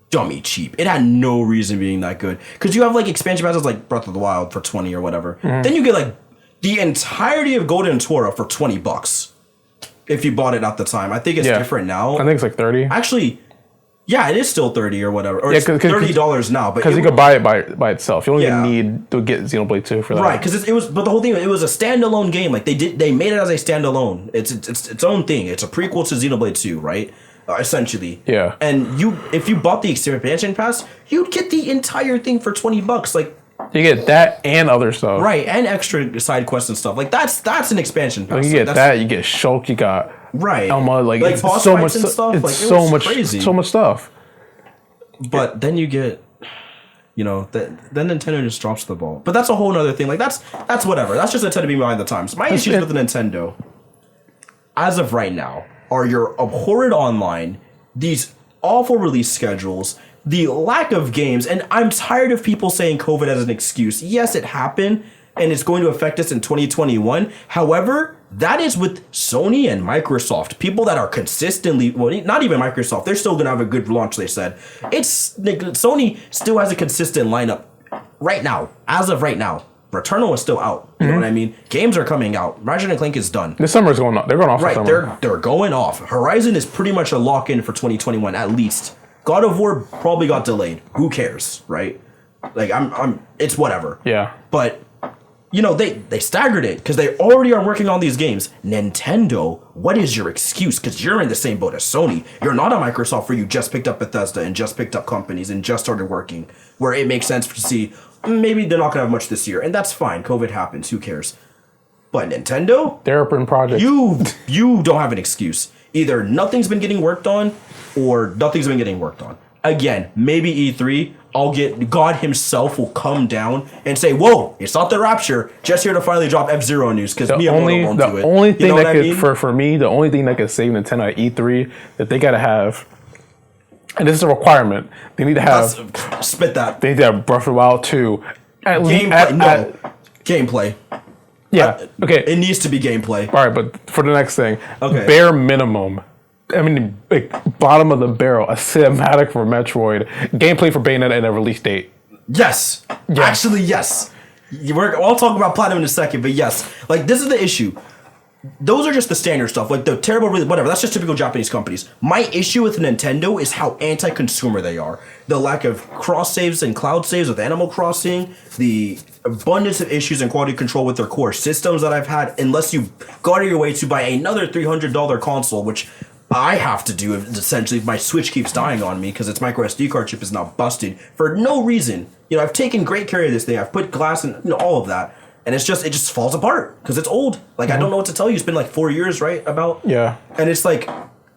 dummy cheap. It had no reason being that good because you have like expansion passes like Breath of the Wild for 20 or whatever. Mm-hmm. Then you get like the entirety of Golden Tora for $20 if you bought it at the time. I think it's different now. I think it's like 30. Actually. Yeah, it is still 30 or whatever. Or it's $30 now. Because you could buy it by itself. You don't even need to get Xenoblade 2 for that. Right, because it was, but the whole thing, it was a standalone game. Like they made it as a standalone. It's its own thing. It's a prequel to Xenoblade 2, right? Essentially. Yeah. And if you bought the expansion pass, you'd get the entire thing for $20. Like you get that and other stuff. Right, and extra side quests and stuff. Like that's an expansion pass. Like, you get that, you get Shulk, you got Elma, like it's boss so fights much and stuff. It's like, so much crazy. So much stuff. But then you get, then Nintendo just drops the ball. But that's a whole other thing. Like that's whatever. That's just Nintendo being behind the times. My issues with Nintendo, as of right now, are your abhorred online, these awful release schedules, the lack of games, and I'm tired of people saying COVID as an excuse. Yes, it happened, and it's going to affect us in 2021. However, that is with Sony and Microsoft, people that are consistently, well, not even Microsoft, they're still going to have a good launch, they said. Sony still has a consistent lineup right now, as of right now. Returnal is still out, you know what I mean? Games are coming out. Ratchet & Clank is done. This summer's going off. They're going off right, for summer. They're going off. Horizon is pretty much a lock-in for 2021, at least. God of War probably got delayed. Who cares, right? Like, it's whatever. Yeah. But they staggered it because they already are working on these games. Nintendo, what is your excuse? Because you're in the same boat as Sony. You're not a Microsoft where you just picked up Bethesda and just picked up companies and just started working, where it makes sense to see maybe they're not going to have much this year. And that's fine. COVID happens. Who cares? But Nintendo? They're up in projects. You don't have an excuse. Either nothing's been getting worked on or nothing's been getting worked on. Again, maybe E3, God himself will come down and say, whoa, it's not the Rapture, just here to finally drop F-Zero news, because Miyamoto won't do it. The only thing that could, for me, the only thing that could save Nintendo at E3 that they gotta have, and this is a requirement, they need to have... Spit that. They need to have Breath of the Wild 2. Gameplay. Yeah, okay. It needs to be gameplay. All right, but for the next thing, bare minimum, I mean, like, bottom of the barrel, a cinematic for Metroid, gameplay for Bayonetta, and a release date. Yes. Actually, yes. I'll talk about Platinum in a second, but yes. Like, this is the issue. Those are just the standard stuff. Like, the terrible, whatever. That's just typical Japanese companies. My issue with Nintendo is how anti-consumer they are. The lack of cross-saves and cloud saves with Animal Crossing, the abundance of issues and quality control with their core systems that I've had, unless you go out of your way to buy another $300 console, which I have to do essentially if my Switch keeps dying on me because its micro SD card chip is now busted for no reason. I've taken great care of this thing. I've put glass in all of that. And it just falls apart because it's old. Like, I don't know what to tell you. It's been like 4 years, right? Yeah. And it's like,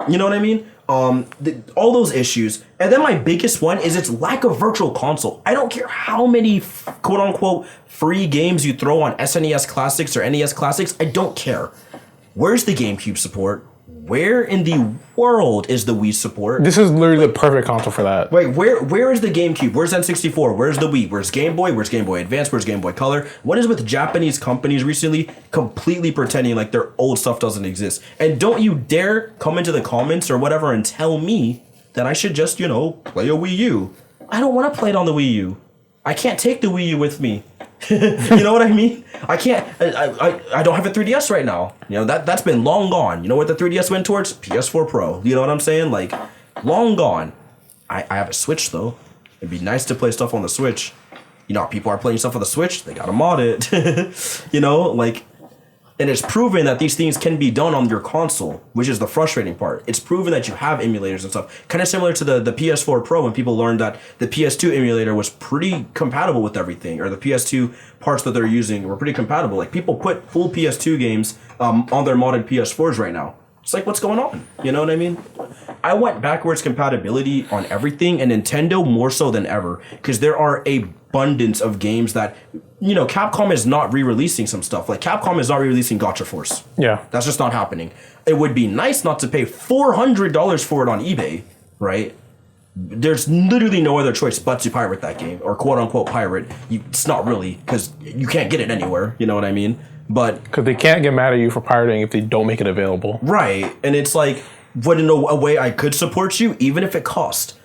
you know what I mean? All those issues. And then my biggest one is its lack of virtual console. I don't care how many quote unquote free games you throw on SNES Classics or NES Classics. I don't care. Where's the GameCube support? Where in the world is the Wii support? This is literally the perfect console for that. Wait, where is the GameCube? Where's N64? Where's the Wii? Where's Game Boy? Where's Game Boy Advance? Where's Game Boy Color? What is with Japanese companies recently completely pretending like their old stuff doesn't exist? And don't you dare come into the comments or whatever and tell me that I should just, play a Wii U. I don't want to play it on the Wii U. I can't take the Wii U with me. You know what I mean? I can't. I don't have a 3DS right now. That's been long gone. You know what the 3DS went towards? PS4 Pro. You know what I'm saying? Like, long gone. I have a Switch though. It'd be nice to play stuff on the Switch. How people are playing stuff on the Switch. They gotta mod it. And it's proven that these things can be done on your console, which is the frustrating part. It's proven that you have emulators and stuff. Kind of similar to the PS4 Pro when people learned that the PS2 emulator was pretty compatible with everything, or the PS2 parts that they're using were pretty compatible. Like, people put full PS2 games on their modded PS4s right now. It's like, what's going on? You know what I mean? I want backwards compatibility on everything, and Nintendo more so than ever, because there are a abundance of games that, you know, Capcom is not re-releasing some stuff. Like, Capcom is not re-releasing Gotcha Force. Yeah. That's just not happening. It would be nice not to pay $400 for it on eBay, right? There's literally no other choice but to pirate that game, or quote-unquote pirate. It's not really, because you can't get it anywhere, you know what I mean? But because they can't get mad at you for pirating if they don't make it available. Right, and it's like, what in a way I could support you, even if it cost.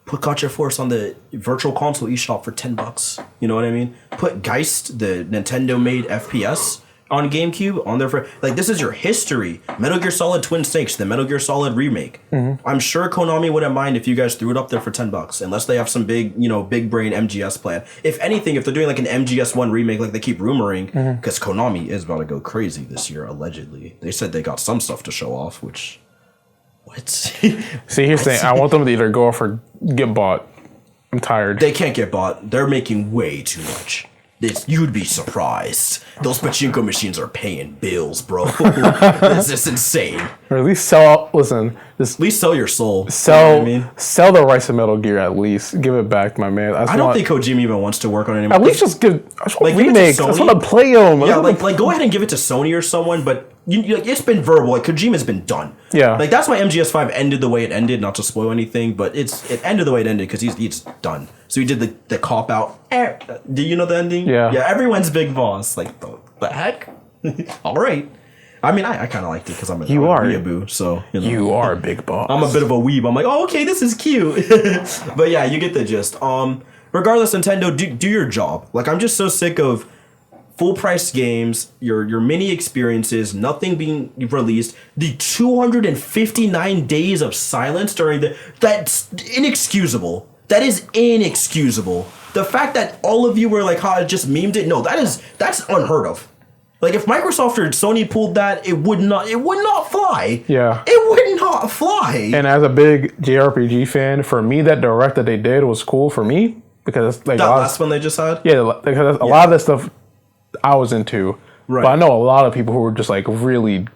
Put Gotcha Force on the Virtual Console eShop for $10. You know what I mean? Put Geist, the Nintendo-made FPS, on GameCube on there for, like, this is your history. Metal Gear Solid Twin Snakes, the Metal Gear Solid remake. Mm-hmm. I'm sure Konami wouldn't mind if you guys threw it up there for $10, unless they have some big, you know, big brain MGS plan. If anything, if they're doing like an MGS1 remake, like they keep rumoring, because Konami is about to go crazy this year, allegedly. They said they got some stuff to show off, which. What? See, here's the thing. I want them to either go off or get bought. I'm tired. They can't get bought. They're making way too much. You'd be surprised. Those pachinko machines are paying bills, bro. This is insane. Or at least sell. Listen, at least sell your soul. Sell. You know what I mean? Sell the rights of Metal Gear. At least give it back, my man. I don't think Kojima even wants to work on it anymore. At least just give. I just want like, remakes. I just want to play them. Yeah, like go ahead and give it to Sony or someone. But like, it's been verbal. Like, Kojima's been done. Yeah. Like, that's why MGS5 ended the way it ended. Not to spoil anything, but it ended the way it ended because he's done. So he did the cop out. Do you know the ending? Yeah. Yeah. Everyone's big boss. Like, the heck. All right. I mean, I kind of liked it because I'm a weeaboo, so you know. You are a big boss. I'm a bit of a weeb. I'm like, oh, okay, this is cute. But yeah, you get the gist. Regardless, Nintendo, do your job. Like, I'm just so sick of full price games, your mini experiences, nothing being released. The 259 days of silence during that's inexcusable. That is inexcusable. The fact that all of you were like, "Ha, just memed it." No, that's unheard of. Like, if Microsoft or Sony pulled that, it would not fly. Yeah. It would not fly. And as a big JRPG fan, for me, that direct that they did was cool for me because like that last one they just had. Yeah, because a lot of that stuff I was into. Right. But I know a lot of people who were just like really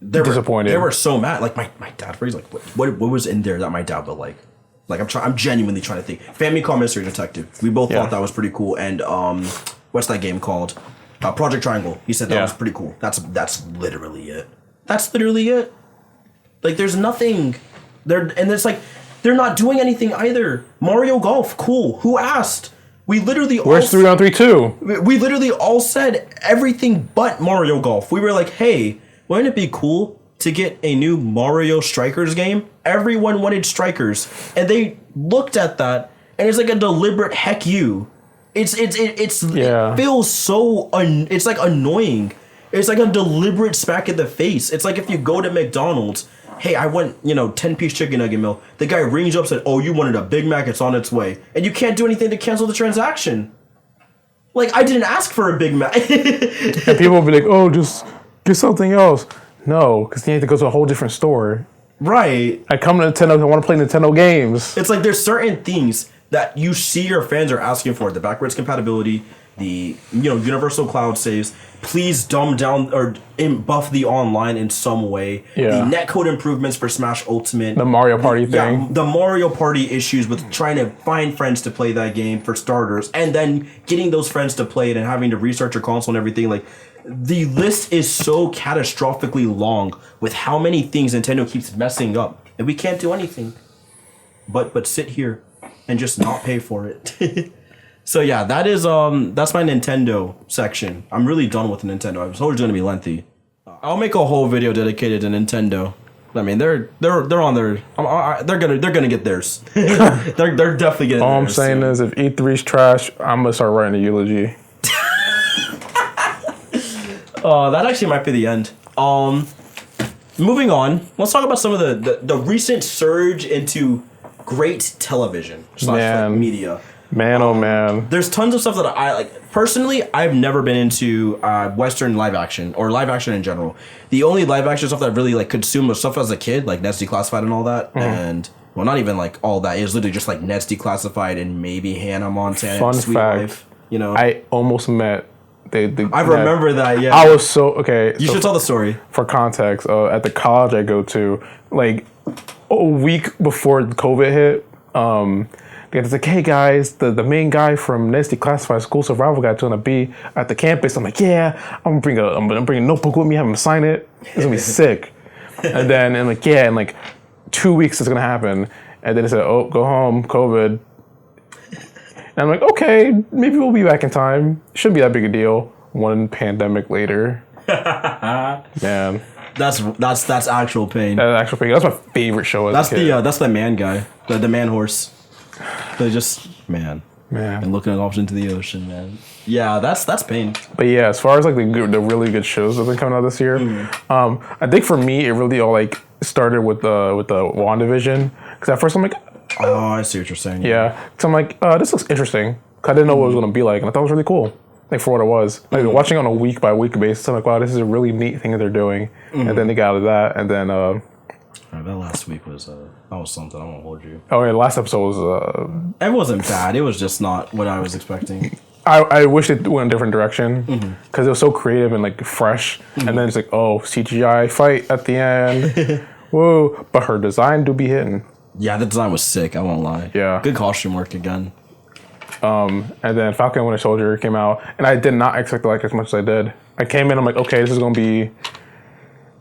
disappointed. They were so mad. Like my dad, he's like, what was in there that my dad would like? Like, I'm genuinely trying to think. Famicom Mystery Detective. We both thought that was pretty cool. And what's that game called? Project Triangle. He said that was pretty cool. That's literally it. That's literally it. Like, there's nothing there, and it's like they're not doing anything either. Mario Golf, cool. Who asked? We literally Where's 3-on-3 2? We literally all said everything but Mario Golf. We were like, hey, wouldn't it be cool to get a new Mario Strikers game? Everyone wanted Strikers, and they looked at that, and it's like a deliberate heck you. It feels so it's like annoying. It's like a deliberate smack in the face. It's like if you go to McDonald's, hey, I want 10-piece chicken nugget meal. The guy rings you up and said, oh, you wanted a Big Mac, it's on its way, and you can't do anything to cancel the transaction. Like, I didn't ask for a Big Mac. And people will be like, oh, just get something else. No, because you need to go to a whole different store. Right. I come to Nintendo, I want to play Nintendo games. It's like there's certain things that you see your fans are asking for. The backwards compatibility, the universal cloud saves. Please dumb down or buff the online in some way. Yeah. The netcode improvements for Smash Ultimate. The Mario Party thing. Yeah, the Mario Party issues with trying to find friends to play that game for starters, and then getting those friends to play it and having to restart your console and everything. Like, the list is so catastrophically long with how many things Nintendo keeps messing up, and we can't do anything but sit here and just not pay for it. So yeah, that's my Nintendo section. I'm really done with Nintendo. I was told it's gonna be lengthy. I'll make a whole video dedicated to Nintendo. I mean, they're on their. They're gonna get theirs. they're definitely getting. All I'm saying is, if E3's trash, I'm gonna start writing a eulogy. That actually might be the end. Moving on, let's talk about some of the recent surge into great television / like media. Man, oh man. There's tons of stuff that I like. Personally, I've never been into Western live action or live action in general. The only live action stuff that I really consumed was stuff as a kid, like Ned's Declassified and all that. And, well, not even all that. It was literally just Ned's Declassified and maybe Hannah Montana and Sweet fact, Life. I almost met I remember that. Yeah, I was so okay. You should tell the story for context. At the college I go to, like a week before COVID hit, it's like, hey guys, the main guy from Nasty Classified School Survival Guide's gonna be at the campus. I'm like, yeah, I'm gonna bring a notebook with me, have him sign it. It's gonna be sick. And then I'm like, yeah, in like 2 weeks it's gonna happen. And then they said, oh, go home, COVID. And I'm like, okay, maybe we'll be back in time. Shouldn't be that big a deal. One pandemic later. Man. That's actual pain. That's actual pain. That's my favorite show. That's the man guy, the man horse. They just man. And looking off into the ocean, man. Yeah, that's pain. But yeah, as far as like the really good shows that have been coming out this year, I think for me it really all like started with the WandaVision. Because at first I'm like, oh, I see what you're saying. Yeah, because I'm like, this looks interesting. Cause I didn't know what it was gonna be like, and I thought it was really cool. Like for what it was, like watching it on a week by week basis, I'm like, wow, this is a really neat thing that they're doing. And then they got out of that, and then that last week was that was something. I won't hold you. Oh yeah, the last episode was it wasn't bad. It was just not what I was expecting. I wish it went a different direction because it was so creative and like fresh. And then it's like, oh, CGI fight at the end. Whoa! But her design do be hitting. Yeah, the design was sick. I won't lie. Yeah, good costume work again. And then Falcon and Winter Soldier came out, and I did not expect to like it as much as I did. I came in, I'm like, okay, this is gonna be.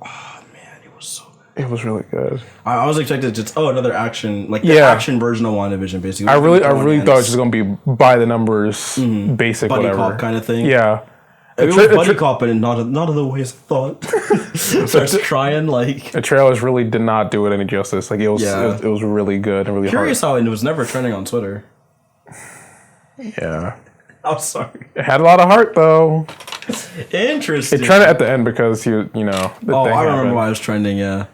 Oh man, it was so good. It was really good. I was expecting just another action, like the action version of WandaVision, basically. I really thought it was just gonna be by the numbers, basic buddy whatever cop kind of thing. Yeah. It was buddy cop, but not of the ways I thought. So I was trying, like... The trailers really did not do it any justice. Like, it was really good and really curious hard. How it was never trending on Twitter. Yeah. I'm sorry. It had a lot of heart, though. Interesting. It trended at the end because, I remember why it was trending, yeah.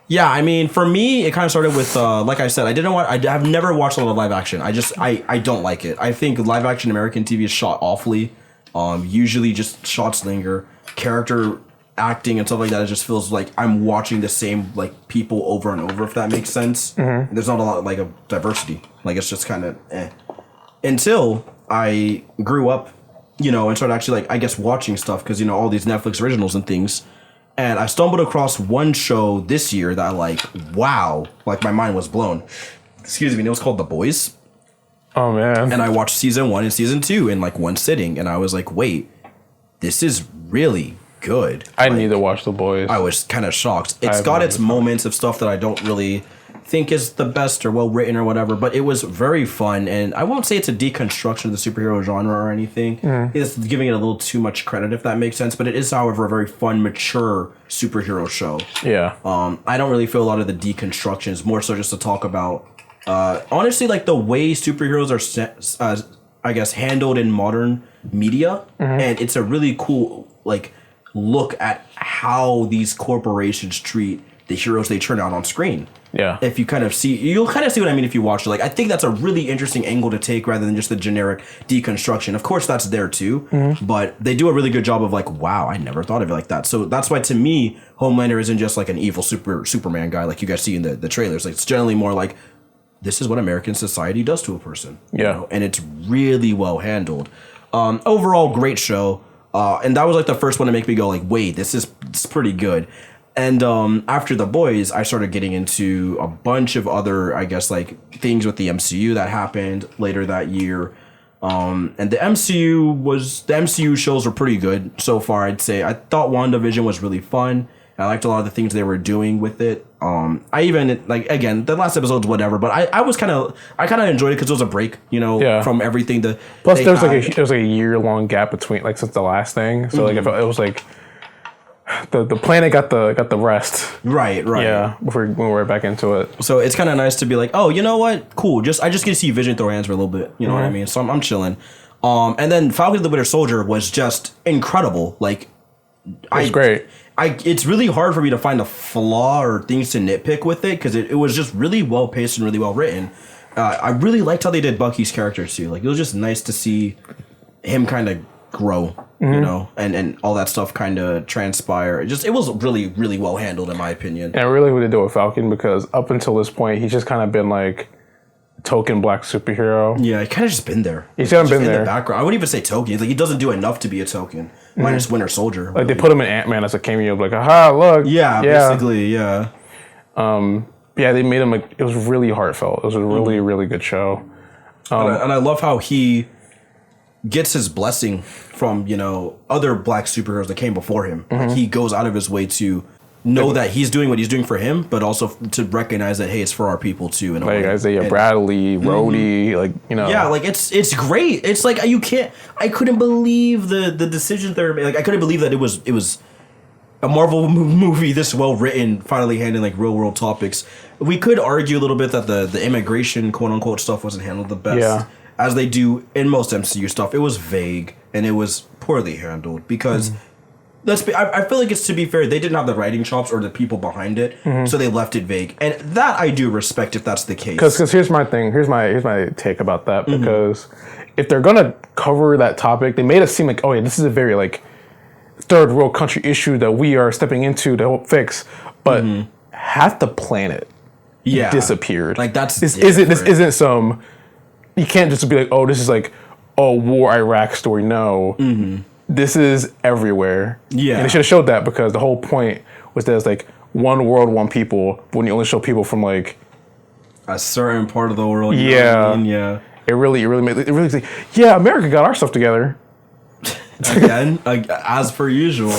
Yeah, I mean, for me, it kind of started with, like I said, I've never watched a lot of live action. I don't like it. I think live action American TV is shot awfully. Usually just shots linger, character acting and stuff like that. It just feels like I'm watching the same like people over and over, if that makes sense. There's not a lot like of diversity. Like it's just kind of until I grew up, and started actually like I guess watching stuff because all these Netflix originals and things. And I stumbled across one show this year that wow, like my mind was blown. Excuse me, and it was called The Boys. Oh man. And I watched season 1 and season 2 in like one sitting, and I was like, wait, this is really good. I need to watch The Boys. I was kind of shocked. It's got its moments of stuff that I don't really think is the best or well written or whatever, but it was very fun, and I won't say it's a deconstruction of the superhero genre or anything. It's giving it a little too much credit, if that makes sense, but it is, however, a very fun, mature superhero show. Yeah. I don't really feel a lot of the deconstructions, more so just to talk about honestly, like the way superheroes are, I guess, handled in modern media, and it's a really cool like look at how these corporations treat the heroes they turn out on screen. Yeah. If you you'll kind of see what I mean if you watch it. Like I think that's a really interesting angle to take rather than just the generic deconstruction. Of course, that's there too, but they do a really good job of like, wow, I never thought of it like that. So that's why to me, Homelander isn't just like an evil Superman guy like you guys see in the trailers. Like it's generally more like, this is what American society does to a person. Yeah. And it's really well handled. Overall, great show. And that was like the first one to make me go like, wait, this is pretty good. And after The Boys, I started getting into a bunch of other, I guess, like things with the MCU that happened later that year. And the MCU shows were pretty good so far, I'd say. I thought WandaVision was really fun. I liked a lot of the things they were doing with it. I even like again the last episode's whatever, but I kind of enjoyed it because it was a break, from everything. Plus there was like a year-long gap between like since the last thing, so like it was like the planet got the rest. Right. Yeah, before when we were back into it. So it's kind of nice to be like, oh, you know what? Cool. I just get to see Vision throw hands for a little bit. You know what I mean? So I'm chilling. And then Falcon and the Winter Soldier was just incredible. Like, it's great. It's really hard for me to find a flaw or things to nitpick with it because it was just really well paced and really well written. I really liked how they did Bucky's character too. Like it was just nice to see him kind of grow, and all that stuff kind of transpire. It was really, really well handled in my opinion. And I really would do with Falcon because up until this point he's just kind of been like token black superhero. Yeah, he kind of just been there. He's kind of been in there. The background. I wouldn't even say token. Like, he doesn't do enough to be a token. Minus Winter Soldier. Like, they put him in Ant-Man as a cameo, like, aha, look. Yeah, basically, yeah. Yeah, they made him, like, it was really heartfelt. It was a really, really good show. And I love how he gets his blessing from, you know, other black superheroes that came before him. Like, he goes out of his way to know that he's doing what he's doing for him, but also to recognize that, hey, it's for our people too. In a Like way. Isaiah Bradley, Rhodey, like, you know. Yeah, like it's great. It's like I couldn't believe the decisions they were making. Like, I couldn't believe that it was a Marvel movie this well written, finally handling like real world topics. We could argue a little bit that the immigration quote unquote stuff wasn't handled the best, as they do in most MCU stuff. It was vague and it was poorly handled because. I feel like it's, to be fair, they didn't have the writing chops or the people behind it, so they left it vague, and that I do respect if that's the case. Because here's my thing, here's my take about that. Because if they're gonna cover that topic, they made it seem like, oh yeah, this is a very like third world country issue that we are stepping into to help fix, but half the planet disappeared. Like this isn't some. You can't just be like, oh, this is like a war Iraq story. No. This is everywhere. Yeah. And they should have showed that, because the whole point was that it's like one world, one people, when you only show people from like a certain part of the world. You know what I mean? Yeah. It really made it really like, yeah, America got our stuff together. Again, as per usual.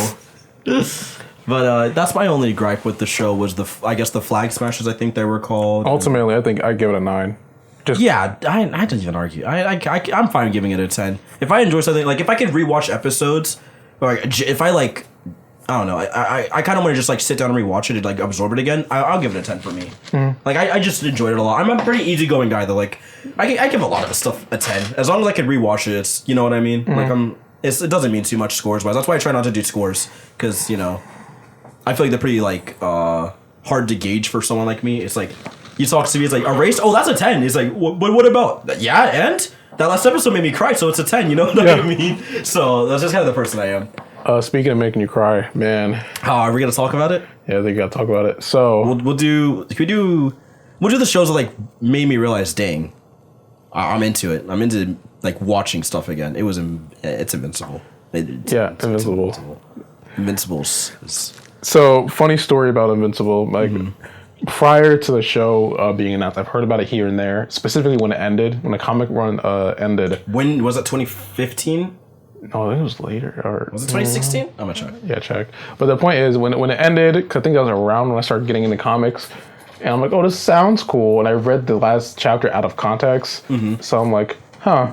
But that's my only gripe with the show was the Flag Smashers, I think they were called. Ultimately, I think I'd give it a 9. I don't even argue. I'm fine giving it a 10. If I enjoy something, like if I could rewatch episodes, or if I like, I don't know, I kind of want to just like sit down and rewatch it and like absorb it again, I'll give it a 10 for me. Like I just enjoyed it a lot. I'm a pretty easygoing guy though. Like I give a lot of the stuff a 10 as long as I can rewatch it. It's, you know what I mean. Like it doesn't mean too much scores wise. That's why I try not to do scores, because you know I feel like they're pretty like hard to gauge for someone like me. It's like. You talk to me, it's like, a race? Oh, that's a 10. It's like, what about? Yeah, and? That last episode made me cry, so it's a 10, you know what I mean? So that's just kind of the person I am. Speaking of making you cry, man. Are we going to talk about it? Yeah, I think we got to talk about it. So. We'll do the shows that, like, made me realize, dang, I'm into it. I'm into, like, watching stuff again. It's Invincible. Invincible. Invincible's. So, funny story about Invincible, like... Prior to the show being announced, I've heard about it here and there, specifically when it ended, when the comic run ended. When was it, 2015? No, I think it was later. Or was it 2016? I'm going to check. Yeah, check. But the point is, when it ended, because I think that was around when I started getting into comics, and I'm like, oh, this sounds cool. And I read the last chapter out of context, so I'm like, huh.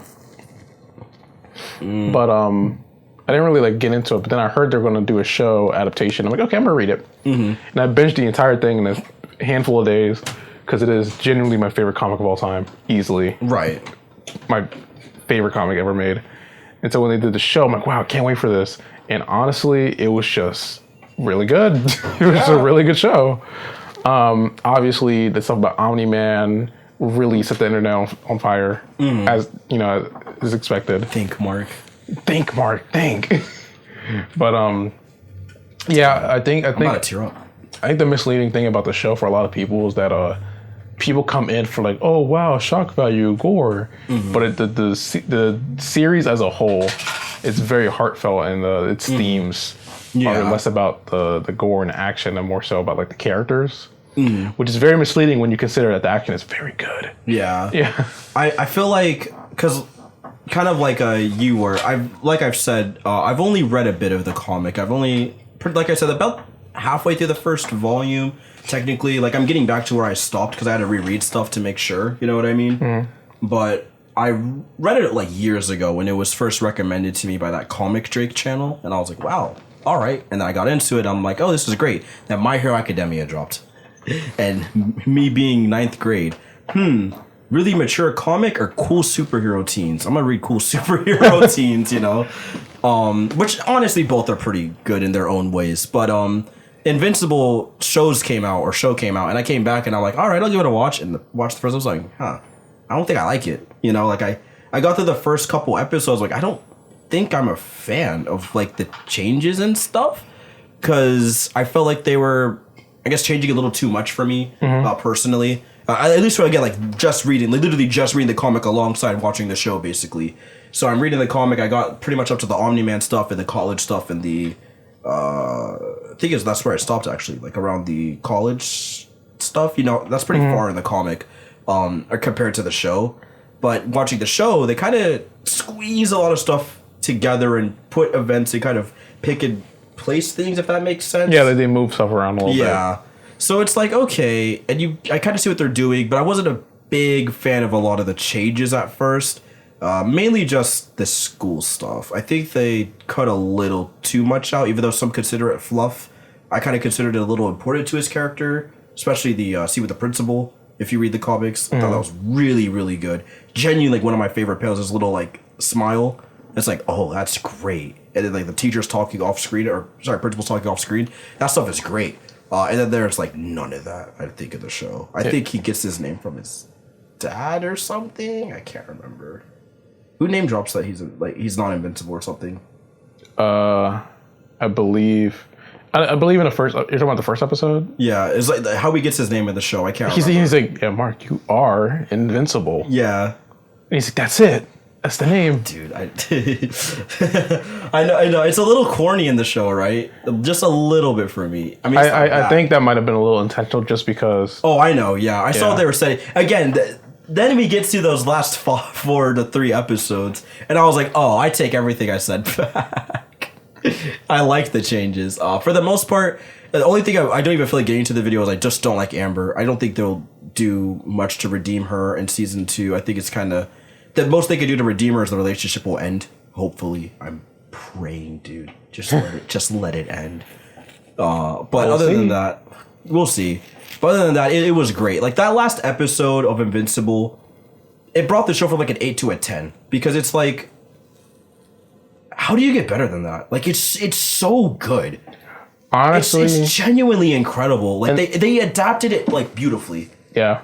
But I didn't really like get into it, but then I heard they're going to do a show adaptation. I'm like, okay, I'm going to read it. And I binged the entire thing in a handful of days, because it is genuinely my favorite comic of all time, easily. Right. My favorite comic ever made. And so when they did the show, I'm like, wow, I can't wait for this. And honestly, it was just really good. It was a really good show. Obviously, the stuff about Omni-Man really set the internet on fire, as you know, as expected. Think, Mark. But yeah, I think I'm about to tear up. I think the misleading thing about the show for a lot of people is that people come in for like, oh wow, shock value, gore, but the series as a whole, it's very heartfelt, and its themes are less about the gore and action and more so about like the characters, which is very misleading when you consider that the action is very good. Yeah. I feel like, because kind of like you were, I've said, I've only read a bit of the comic. I've only, like I said, about halfway through the first volume, technically. Like, I'm getting back to where I stopped because I had to reread stuff to make sure, you know what I mean? But I read it like years ago when it was first recommended to me by that Comic Drake channel, and I was like, wow, all right. And then I got into it, I'm like, oh, this is great. Then My Hero Academia dropped. And me being 9th grade, really mature comic or cool superhero teens? I'm gonna read cool superhero teens, you know? Which honestly both are pretty good in their own ways. But Invincible show came out, and I came back and I'm like, all right, I'll give it a watch. And watched the first, I was like, I don't think I like it. You know, like I got through the first couple episodes, like I don't think I'm a fan of like the changes and stuff, because I felt like they were, I guess, changing a little too much for me personally. At least again, like just reading, like literally just reading the comic alongside watching the show, basically. So I'm reading the comic. I got pretty much up to the Omni-Man stuff and the college stuff and the. I think that's where I stopped actually, like around the college stuff. You know, that's pretty far in the comic, compared to the show. But watching the show, they kind of squeeze a lot of stuff together and put events and kind of pick and place things, if that makes sense. Yeah, they move stuff around a little bit. Yeah. So it's like, okay, and I kind of see what they're doing, but I wasn't a big fan of a lot of the changes at first. Mainly just the school stuff. I think they cut a little too much out, even though some consider it fluff. I kind of considered it a little important to his character, especially the scene with the principal. If you read the comics, I thought that was really, really good. Genuinely, like one of my favorite panels. This little like smile. It's like, oh, that's great. And then like the teacher's talking off screen, principal's talking off screen. That stuff is great. And then there's like none of that, I think, in the show. I think he gets his name from his dad or something. I can't remember. Who name drops that he's not invincible or something? I believe in the first. You're talking about the first episode? Yeah, it's like how he gets his name in the show. I can't remember. He's like, yeah, Mark, you are invincible. Yeah. And he's like, that's it. That's the name. Dude, I know. It's a little corny in the show, right? Just a little bit for me. I mean, I think that might have been a little intentional just because. Oh, I know. Yeah, I saw what they were saying. Again, then we get to those last 4 to 3 episodes, and I was like, oh, I take everything I said back. I like the changes. For the most part, the only thing I don't even feel like getting to the video is I just don't like Amber. I don't think they'll do much to redeem her in season 2. I think it's kind of the most they could do to redeem her is the relationship will end. Hopefully, I'm praying, dude. Just let it end. But other than that, we'll see. But other than that, it was great. Like that last episode of Invincible, it brought the show from like an 8 to a 10 because it's like, how do you get better than that? Like it's so good. Honestly, it's genuinely incredible. Like they adapted it like beautifully. Yeah,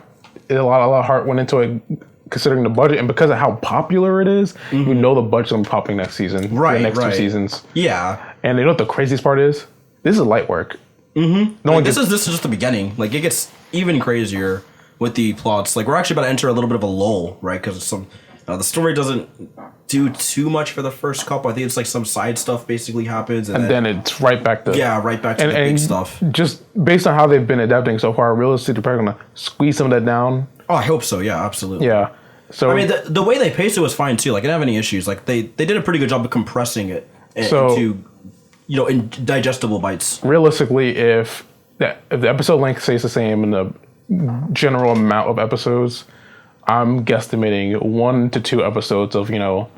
a lot of heart went into it, considering the budget and because of how popular it is. You know the budget's gonna be popping next season, right? The next 2 seasons. Yeah, and you know what the craziest part is? This is light work. This is just the beginning. Like it gets even crazier with the plots. Like we're actually about to enter a little bit of a lull, right? Because the story doesn't do too much for the first couple. I think it's like some side stuff basically happens, and then it's right back to the big stuff. Just based on how they've been adapting so far, realistically, they're probably gonna squeeze some of that down. Oh, I hope so. Yeah, absolutely. Yeah. So I mean, the way they paced it was fine too. Like I didn't have any issues. Like they did a pretty good job of compressing it into in digestible bites. Realistically, if the episode length stays the same and the general amount of episodes, I'm guesstimating 1 to 2 episodes of, there'll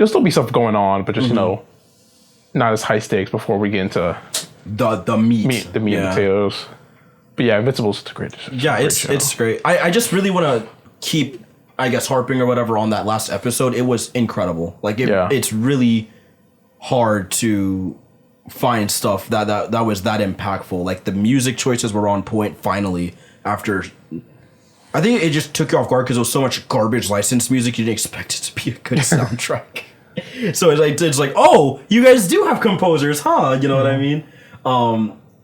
still be stuff going on, but just, not as high stakes before we get into the meat and potatoes. But yeah, Invincible's a great show. Yeah, it's great. I just really want to keep, I guess, harping or whatever on that last episode. It was incredible. Like it's really hard to find stuff that was that impactful. Like the music choices were on point finally after. I think it just took you off guard because it was so much garbage licensed music. You didn't expect it to be a good soundtrack. So it's like, oh, you guys do have composers, huh? You know what I mean?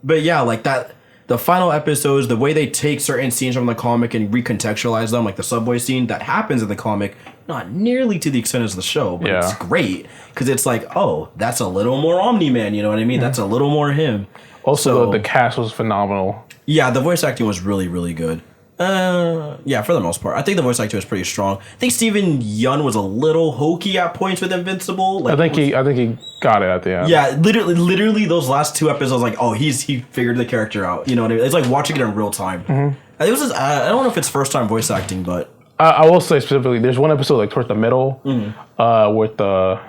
But yeah, like that. The final episodes, the way they take certain scenes from the comic and recontextualize them, like the subway scene that happens in the comic, not nearly to the extent as the show, but it's great because it's like, oh, that's a little more Omni-Man, you know what I mean? That's a little more him. Also, the cast was phenomenal. Yeah, the voice acting was really, really good. Yeah, for the most part. I think the voice acting was pretty strong. I think Steven Yeun was a little hokey at points with Invincible. Like, I think he got it at the end. Yeah, literally those last 2 episodes, like, oh, he figured the character out. You know what I mean? It's like watching it in real time. I think I don't know if it's first time voice acting, but I will say specifically, there's one episode like towards the middle, with the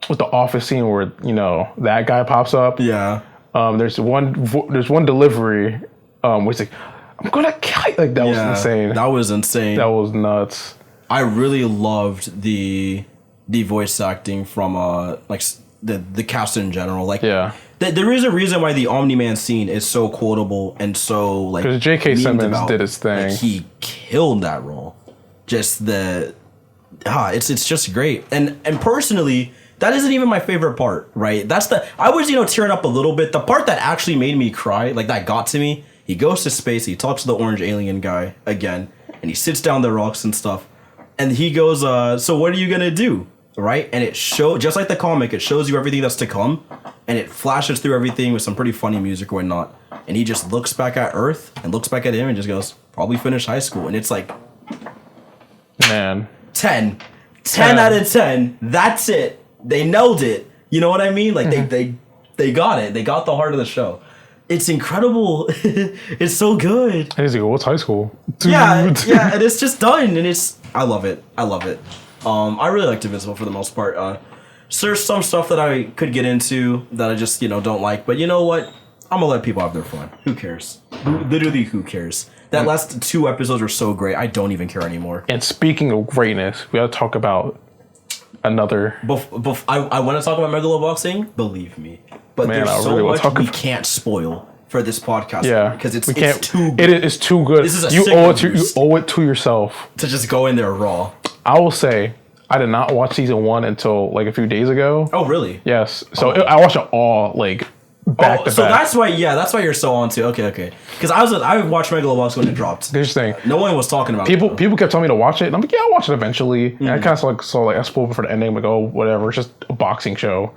office scene where that guy pops up. Yeah. There's one delivery, where it's like, I'm gonna kill. Like that was insane. That was insane. That was nuts. I really loved the voice acting from like the cast in general. Like there is a reason why the Omni-Man scene is so quotable and so like because J.K. Simmons did his thing. Like, he killed that role. Just it's just great. And personally, that isn't even my favorite part. Right? I was tearing up a little bit. The part that actually made me cry, like that got to me, He goes to space. He talks to the orange alien guy again, and he sits down the rocks and stuff. And he goes, "So what are you gonna do?" Right? And it shows, just like the comic, it shows you everything that's to come, and it flashes through everything with some pretty funny music or whatnot. And he just looks back at Earth and looks back at him and just goes, "Probably finish high school." And it's like, man, 10 out of 10. That's it. They nailed it. You know what I mean? Like they got it. They got the heart of the show. It's incredible. It's so good. And he's like, "What's high school?" Yeah, and it's just done, and I love it. I really liked Invincible for the most part. There's some stuff that I could get into that I just don't like, but you know what? I'm gonna let people have their fun. Who cares? Literally, who cares? That last 2 episodes were so great. I don't even care anymore. And speaking of greatness, we gotta talk about another. I want to talk about Megaloboxing. Believe me, but Man, there's I so really much talk we about... can't spoil for this podcast. Yeah, because it's we can't. too good. It is too good. This is you owe it to yourself to just go in there raw. I will say, I did not watch season 1 until like a few days ago. Oh, really? Yes. So I watched it all like back to so back. that's why you're so on to. Okay. Because I watched Megalobox when it dropped. Here's the thing. No one was talking about people. it. People kept telling me to watch it, and I'm like, yeah, I'll watch it eventually. And I kind of saw a spoiler for the ending. I'm like, oh, whatever. It's just a boxing show.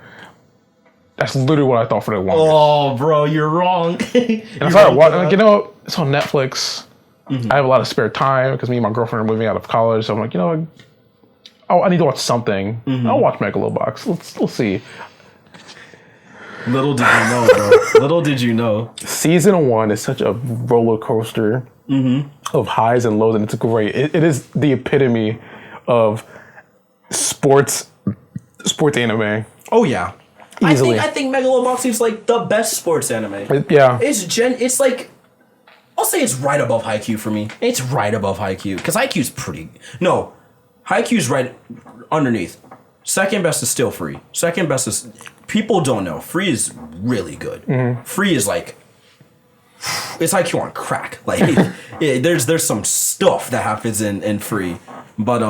That's literally what I thought for the longest. Oh, bro, you're wrong. And I started watching. Like, it's on Netflix. I have a lot of spare time because me and my girlfriend are moving out of college. So I'm like, I need to watch something. I'll watch Megalobox. Let's see. Little did you know, bro. Little did you know. Season 1 is such a roller coaster of highs and lows, and it's great. It is the epitome of sports anime. Oh yeah. Easily. I think Megaloboxing is like the best sports anime. Yeah. It's like, I'll say it's right above Haikyuu for me. It's right above Haikyuu because Haikyuu's pretty. No, Haikyuu's right underneath. Second best is still Free. Second best is, people don't know, Free is really good. Free is like, it's Haikyuu on crack. Like there's some stuff that happens in Free, but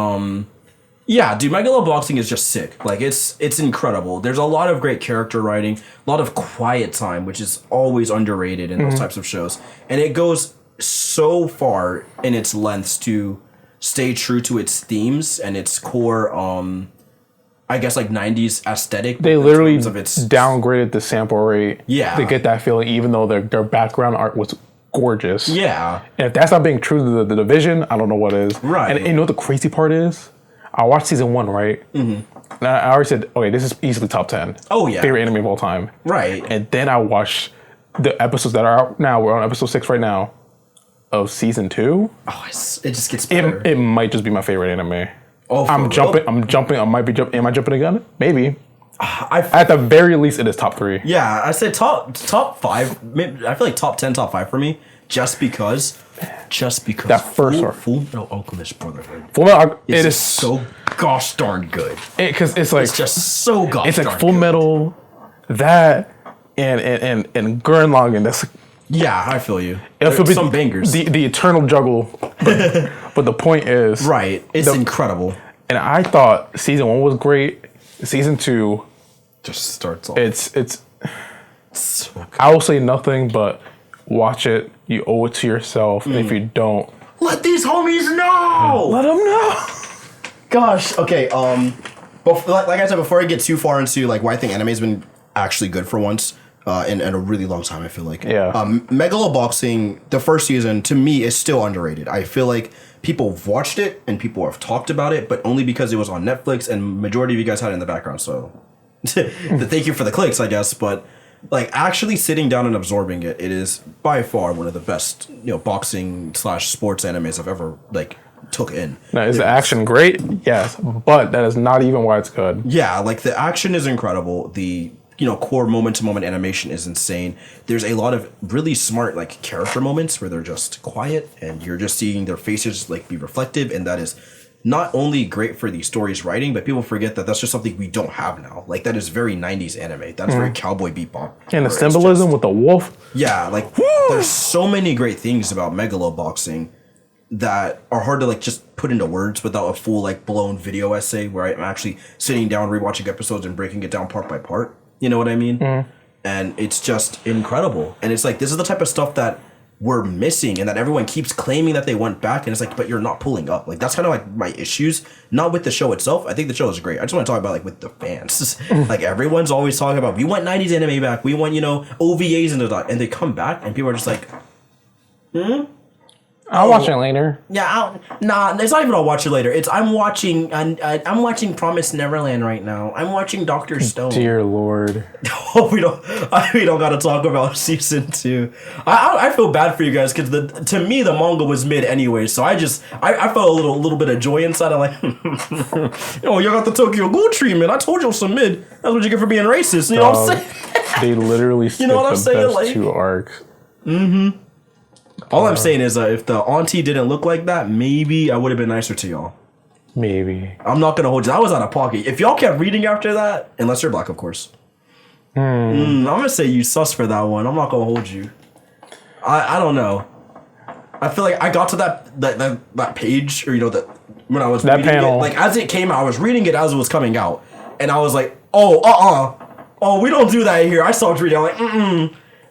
yeah, dude, Megaloboxing is just sick. Like it's incredible. There's a lot of great character writing, a lot of quiet time, which is always underrated in those types of shows, and it goes so far in its lengths to stay true to its themes and its core I guess like 90s aesthetic. They literally downgraded the sample rate to get that feeling, even though their background art was gorgeous. Yeah. And if that's not being true to the division, I don't know what is. Right. And you know what the crazy part is? I watched season 1, right? And I already said, okay, this is easily top 10. Oh, yeah. Favorite anime of all time. Right. And then I watched the episodes that are out now. We're on episode 6 right now of season 2. Oh, it just gets better. It might just be my favorite anime. Oh, I'm jumping. Am I jumping again? Maybe. At the very least, it is top 3. Yeah, I said top 5. I feel like top 10, top 5 for me, just because that first Full Metal Alchemist Brotherhood. Full Metal, it is so gosh darn good. Because it's like, it's just so gosh darn good. It's like Full Metal, that and Gurren Lagann. That's like, yeah, I feel you. There's some bangers. The eternal juggle. But the point is, right? It's incredible. And I thought season 1 was great. Season 2 just starts off. It's so good. I will say nothing but watch it. You owe it to yourself. And if you don't, let these homies know. Let them know. Gosh. Okay. Like I said before, I get too far into like why I think anime's been actually good for once. In a really long time, I feel like. Yeah. Megaloboxing, the first season, to me, is still underrated. I feel like people have watched it and people have talked about it, but only because it was on Netflix and majority of you guys had it in the background. So, thank you for the clicks, I guess. But like actually sitting down and absorbing it, it is by far one of the best, boxing / sports animes I've ever took in. Now, is the action great? Yes, but that is not even why it's good. Yeah, like the action is incredible. The core moment-to-moment animation is insane. There's a lot of really smart, character moments where they're just quiet and you're just seeing their faces, be reflective, and that is not only great for the story's writing, but people forget that that's just something we don't have now. Like, that is very 90s anime. That's very Cowboy Bebop. And the symbolism with the wolf. Yeah, there's so many great things about Megaloboxing that are hard to, just put into words without a full, blown video essay where I'm actually sitting down, rewatching episodes, and breaking it down part by part. You know what I mean? And it's just incredible. And it's this is the type of stuff that were missing, and that everyone keeps claiming that they went back, and it's like, but you're not pulling up. Like, that's kind of like my issues, not with the show itself. I think the show is great. I just want to talk about like with the fans. Like, everyone's always talking about, we want 90s anime back, we want, you know, OVAs and they come back and people are just like, I'll watch it later. yeah, it's not even I'll watch it later. It's I'm watching Promised Neverland right now. I'm watching Dr. Stone. Dear Lord. Oh, we don't got to talk about season 2. I feel bad for you guys because to me the manga was mid anyway. So I felt a little bit of joy inside. I'm like, you got the Tokyo Ghoul treatment. I told you it was some mid. That's what you get for being racist. You know what I'm saying? They literally skipped the best like, 2 arcs. Mm-hmm. All I'm saying is if the auntie didn't look like that, maybe I would have been nicer to y'all. Maybe. I'm not going to hold you. I was out of pocket. If y'all kept reading after that, unless you're black, of course. I'm going to say you sus for that one. I'm not going to hold you. I don't know. I feel like I got to that page, or, you know, that when I was that reading panel. it. Like, as it came out, I was reading it as it was coming out. And I was like, oh, we don't do that here. I stopped reading. I'm like,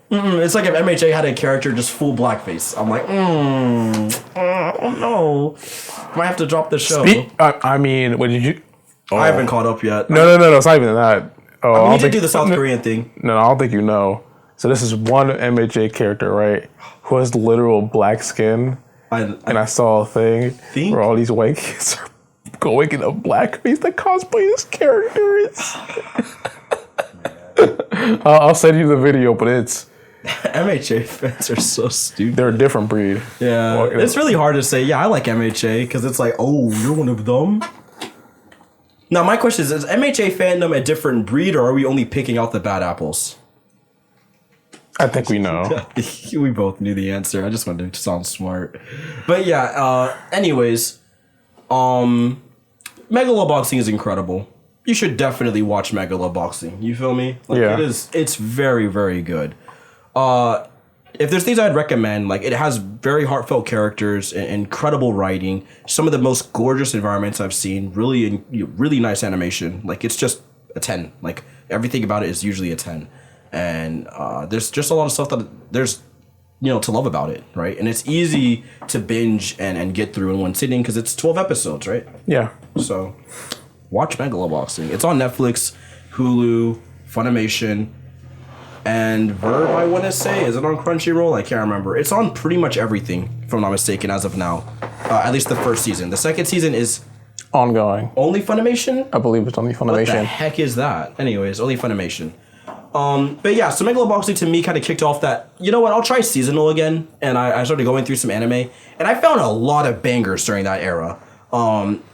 It's like if MHA had a character just full blackface. I'm like, oh no. Might have to drop the show. I mean, what did you... Oh. I haven't caught up yet. No, it's not even that. Oh, I mean, you did do the South Korean thing. No, I don't think you know. So this is one MHA character, right? Who has literal black skin. And I saw a thing where all these white kids are going in a blackface that cosplay as characters. I'll send you the video, but it's... MHA fans are so stupid. They're a different breed. Yeah, it's really hard to say, yeah, I like MHA, because it's like, oh, you're one of them? Now, my question is MHA fandom a different breed, or are we only picking out the bad apples? I think we know. We both knew the answer. I just wanted to sound smart. But yeah, anyways, Megaloboxing is incredible. You should definitely watch Megaloboxing. You feel me? Like, yeah. It's very, very good. If there's things I'd recommend, like, it has very heartfelt characters and incredible writing, some of the most gorgeous environments I've seen, really nice animation. Like, it's just a 10. Like, everything about it is usually a 10. And there's just a lot of stuff that there's, you know, to love about it, right? And it's easy to binge and get through in one sitting because it's 12 episodes, right? Yeah. So, watch Megaloboxing. It's on Netflix, Hulu, Funimation, and Verve, I want to say. Is it on Crunchyroll? I can't remember. It's on pretty much everything, if I'm not mistaken, as of now. At least the first season. The second season is... ongoing. Only Funimation? I believe it's only Funimation. What the heck is that? Anyways, only Funimation. But yeah, so Megaloboxing to me kind of kicked off that, you know what, I'll try seasonal again. And I started going through some anime. And I found a lot of bangers during that era.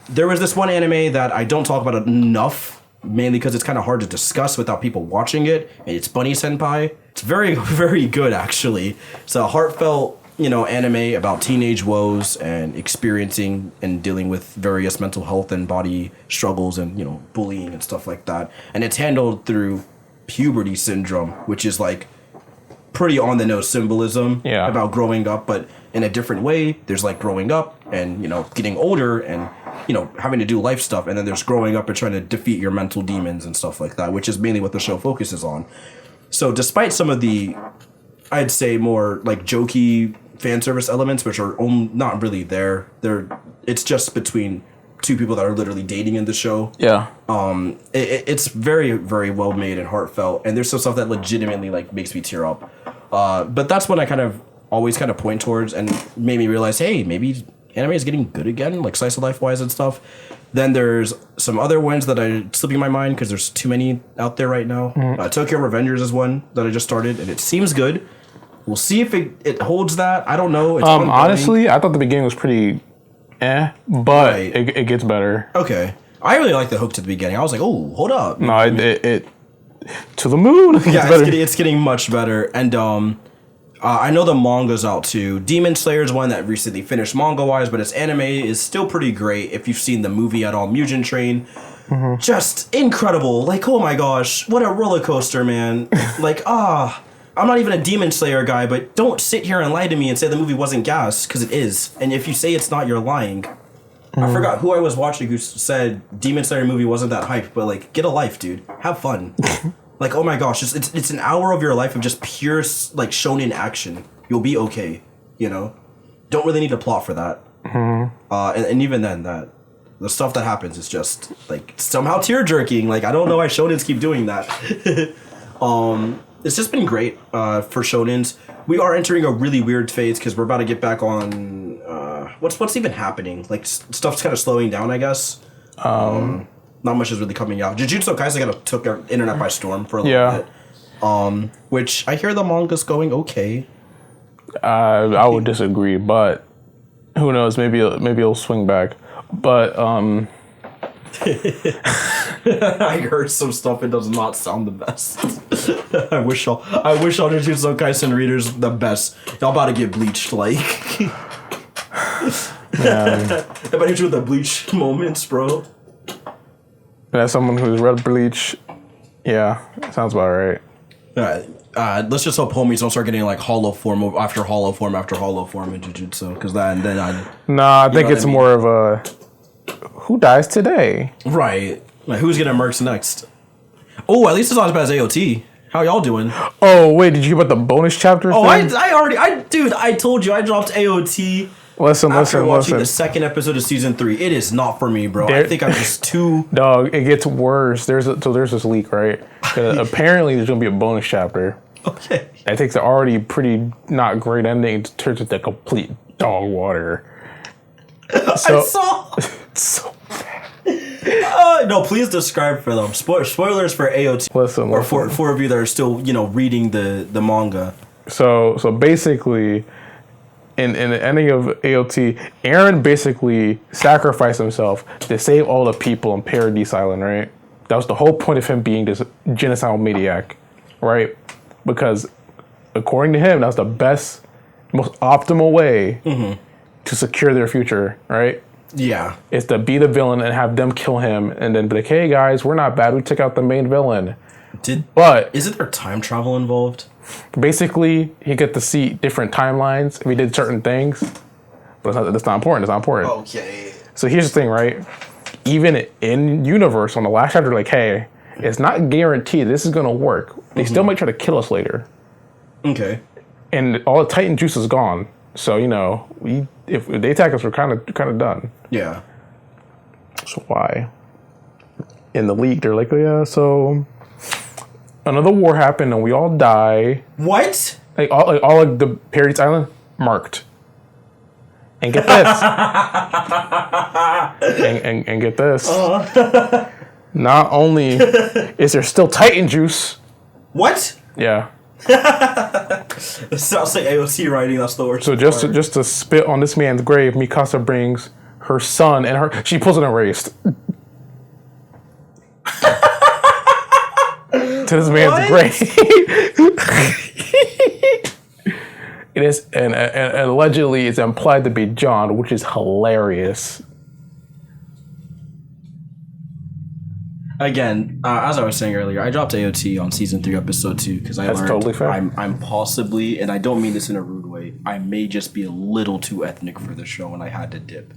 There was this one anime that I don't talk about enough, mainly because it's kind of hard to discuss without people watching it. It's Bunny Senpai. It's very, very good, actually. It's a heartfelt, you know, anime about teenage woes and experiencing and dealing with various mental health and body struggles and, you know, bullying and stuff like that. And it's handled through puberty syndrome, which is like pretty on the nose symbolism about growing up, but in a different way. There's like growing up and, you know, getting older and, you know, having to do life stuff, and then there's growing up and trying to defeat your mental demons and stuff like that, which is mainly what the show focuses on. So despite some of the, I'd say, more like jokey fan service elements, which are not really there, it's just between two people that are literally dating in the show. Yeah. It's very, very well made and heartfelt, and there's some stuff that legitimately like makes me tear up. But that's when I kind of always kind of point towards and made me realize, hey, maybe anime is getting good again, like slice of life wise and stuff. Then there's some other ones that are slipping my mind because there's too many out there right now. Tokyo Revengers is one that I just started, and it seems good. We'll see if it holds that. I don't know. It's honestly, I thought the beginning was pretty but it gets better. Okay. I really like the hook to the beginning. I was like, oh, hold up. No, it to the moon. Yeah, it's getting much better. And I know the manga's out too. Demon Slayer is one that recently finished manga-wise, but its anime is still pretty great if you've seen the movie at all, Mugen Train. Just incredible. Like, oh my gosh, what a roller coaster, man. Like, I'm not even a Demon Slayer guy, but don't sit here and lie to me and say the movie wasn't gas, because it is. And if you say it's not, you're lying. I forgot who I was watching who said Demon Slayer movie wasn't that hype, but like, get a life, dude. Have fun. Like, oh my gosh, it's an hour of your life of just pure like shonen action. You'll be okay. You know, don't really need a plot for that. And even then, that the stuff that happens is just like somehow tear jerking. Like I don't know why shonens keep doing that. It's just been great for shonens. We are entering a really weird phase because we're about to get back on. What's even happening? Like stuff's kind of slowing down, I guess. Not much is really coming out. Jujutsu Kaisen kind of took our internet by storm for a little bit. Which I hear the manga's going okay. I would disagree, but who knows? Maybe it'll swing back. But I heard some stuff. It does not sound the best. I wish all Jujutsu Kaisen readers the best. Y'all about to get bleached, like. About to hit you with the bleach moments, bro. And as someone who's read Bleach, yeah, sounds about right. Let's just hope homies don't start getting like hollow form after hollow form after hollow form in Jujutsu, because then I think it's more of a who dies today, right? Like who's getting murked next? Oh, at least it's not as bad as AOT. How y'all doing? Oh wait, did you hear about the bonus chapter? Oh, thing? I told you I dropped AOT. After watching the second episode of season 3, it is not for me, bro. I think I'm just too. Dog, it gets worse. There's this leak, right? Apparently, there's gonna be a bonus chapter. Okay. That takes an already pretty not great ending to turn it to complete dog water. So, I saw. So bad. No, please describe for them. Spoilers for AOT. Listen. Or for of you that are still, reading the manga. So basically. In the ending of AOT, Eren basically sacrificed himself to save all the people on Paradise Island, right? That was the whole point of him being this genocidal maniac, right? Because according to him, that was the best, most optimal way to secure their future, right? Yeah. Is to be the villain and have them kill him and then be like, hey guys, we're not bad, we took out the main villain. Isn't there time travel involved? Basically, he get to see different timelines if he did certain things. But that's not important. It's not important. Okay. So here's the thing, right? Even in universe, on the last chapter, like, hey, it's not guaranteed this is gonna work. They still might try to kill us later. Okay. And all the Titan juice is gone. So if they attack us, we're kind of done. Yeah. So why? In the leak, they're like, oh yeah, so. Another war happened and we all die. What? Like all of the Paradise Island marked. And get this. and get this. Not only is there still Titan juice. What? Yeah. It sounds like AOT writing. That's the worst. So just to spit on this man's grave, Mikasa brings her son and she pulls an erased. To this man's grave. It is, and allegedly it's implied to be John, which is hilarious. Again, as I was saying earlier, I dropped AOT on season 3, episode 2 because I learned totally fair. I'm possibly, and I don't mean this in a rude way, I may just be a little too ethnic for the show, and I had to dip.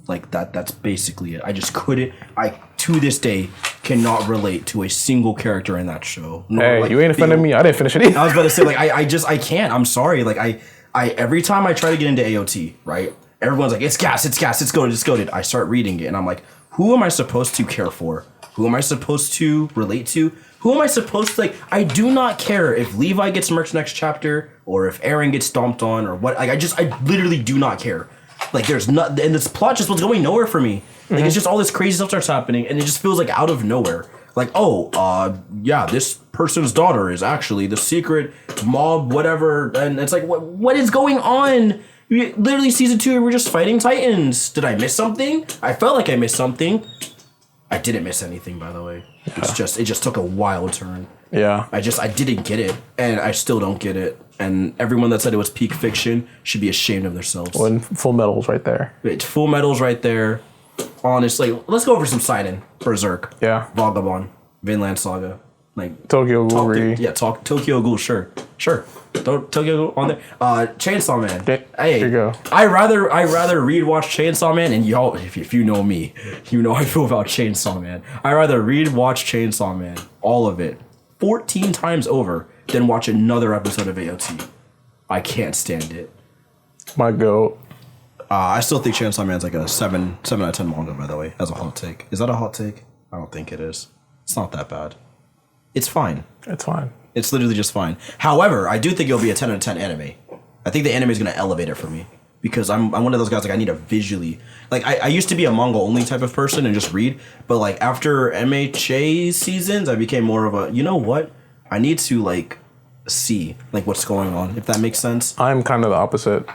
Like that's basically it. I just couldn't. I to this day cannot relate to a single character in that show. Hey, you ain't offended me. I didn't finish it either. I was about to say I can't. I'm sorry. Like I every time I try to get into AOT, right? Everyone's like, it's gas, it's goated. I start reading it and I'm like, who am I supposed to care for? Who am I supposed to relate to? Who am I supposed to, like, I do not care if Levi gets merged next chapter or if Eren gets stomped on or what. Like, I literally do not care. Like, there's not, and this plot just was going nowhere for me. Like, it's just all this crazy stuff starts happening, and it just feels like out of nowhere. Like, yeah, this person's daughter is actually the secret mob, whatever, and it's like, what is going on? Literally, season 2, we're just fighting Titans. Did I miss something? I felt like I missed something. I didn't miss anything, by the way. It just took a wild turn. Yeah. I didn't get it, and I still don't get it. And everyone that said it was peak fiction should be ashamed of themselves. Well, and Full Metal's right there. It's Full Metal's right there. Honestly, let's go over some Seinen. Berserk. Yeah. Vagabond. Vinland Saga. Like Tokyo Ghoul. Talk Tokyo Ghoul. Sure. Tokyo Ghoul on there. Chainsaw Man. There you go. I rather read-watch Chainsaw Man, and y'all, if you know me, you know how I feel about Chainsaw Man. I rather read-watch Chainsaw Man, all of it, 14 times over, than watch another episode of AOT. I can't stand it. My goat. I still think Chainsaw Man's like a 7 out of 10 manga, by the way, as a hot take. Is that a hot take? I don't think it is. It's not that bad. It's fine. It's fine. It's literally just fine. However, I do think it'll be a 10 out of 10 anime. I think the anime is going to elevate it for me. Because I'm one of those guys, like, I need to visually... Like, I used to be a manga-only type of person and just read. But, like, after MHA seasons, I became more of a, you know what? I need to, like, see, like, what's going on, if that makes sense. I'm kind of the opposite.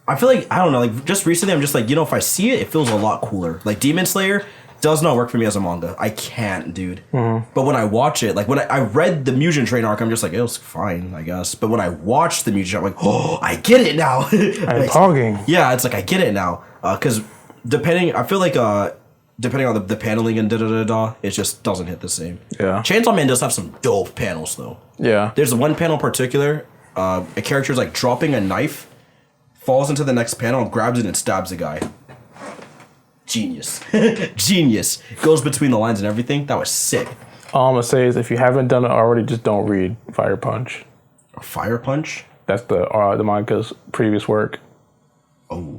I feel like, I don't know, like, just recently I'm just like, you know, if I see it, it feels a lot cooler. Like, Demon Slayer does not work for me as a manga. I can't, dude. Mm-hmm. But when I watch it, like, when I read the Mugen Train arc, I'm just like, it was fine, I guess. But when I watched the Mugen Train, I'm like, oh, I get it now. I'm talking. Yeah, it's like, I get it now. Because I feel like, depending on the paneling and da-da-da-da, it just doesn't hit the same. Yeah. Chainsaw Man does have some dope panels, though. Yeah. There's one panel in particular, a character's, like, dropping a knife, falls into the next panel, grabs it, and stabs a guy. Genius. Genius. Goes between the lines and everything. That was sick. All I'm going to say is if you haven't done it already, just don't read Fire Punch. Fire Punch? That's the manga's previous work. Oh.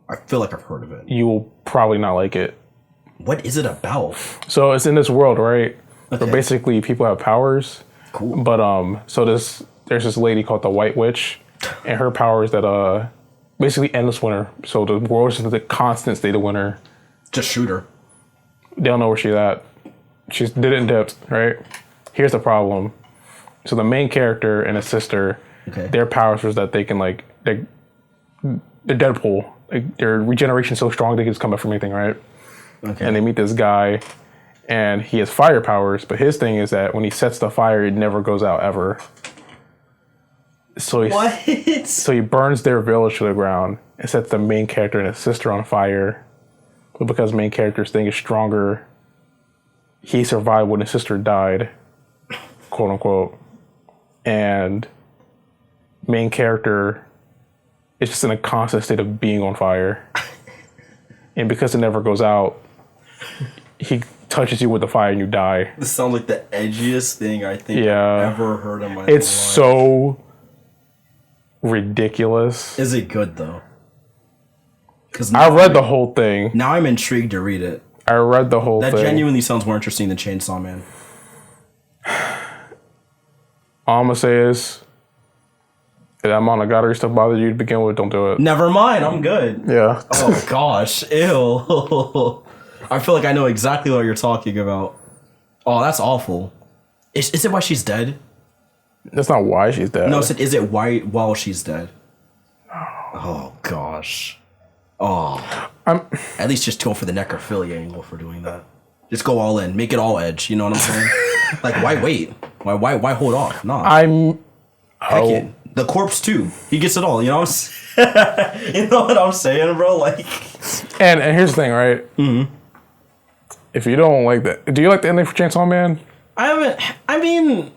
I feel like I've heard of it. You will probably not like it. What is it about? So it's in this world, right? Okay. Where basically people have powers. Cool. But so there's this lady called the White Witch, and her power is that basically endless winter. So the world is just a constant state of winter. Just shoot her. They don't know where she's at. She's did it in depth, right? Here's the problem. So the main character and his sister, their powers was that they can they're Deadpool. Like, their regeneration so strong they can just come back from anything, right? Okay. And they meet this guy, and he has fire powers, but his thing is that when he sets the fire, it never goes out ever. So he burns their village to the ground and sets the main character and his sister on fire. But because the main character's thing is stronger, he survived when his sister died, quote unquote. And main character is just in a constant state of being on fire. And because it never goes out, he touches you with the fire and you die. This sounds like the edgiest thing I think I've ever heard in my life. It's so ridiculous. Is it good though? Because I read the whole thing. Now I'm intrigued to read it. I read the whole thing. That genuinely sounds more interesting than Chainsaw Man. All I'm gonna say is, if that Monogatari stuff bothered you to begin with, don't do it. Never mind, I'm good. Yeah. Oh gosh, ew. I feel like I know exactly what you're talking about. Oh, that's awful. Is it why she's dead? That's not why she's dead. No, is it why while she's dead? Oh gosh. Oh. At least just go for the necrophilia angle for doing that. Just go all in. Make it all edge. You know what I'm saying? Like, why wait? Why hold off? Nah. Heck it. The corpse too. He gets it all. You know what I'm You know what I'm saying, bro? Like. And here's the thing, right? Mm-hmm. If you don't like that, do you like the ending for Chainsaw Man? I mean,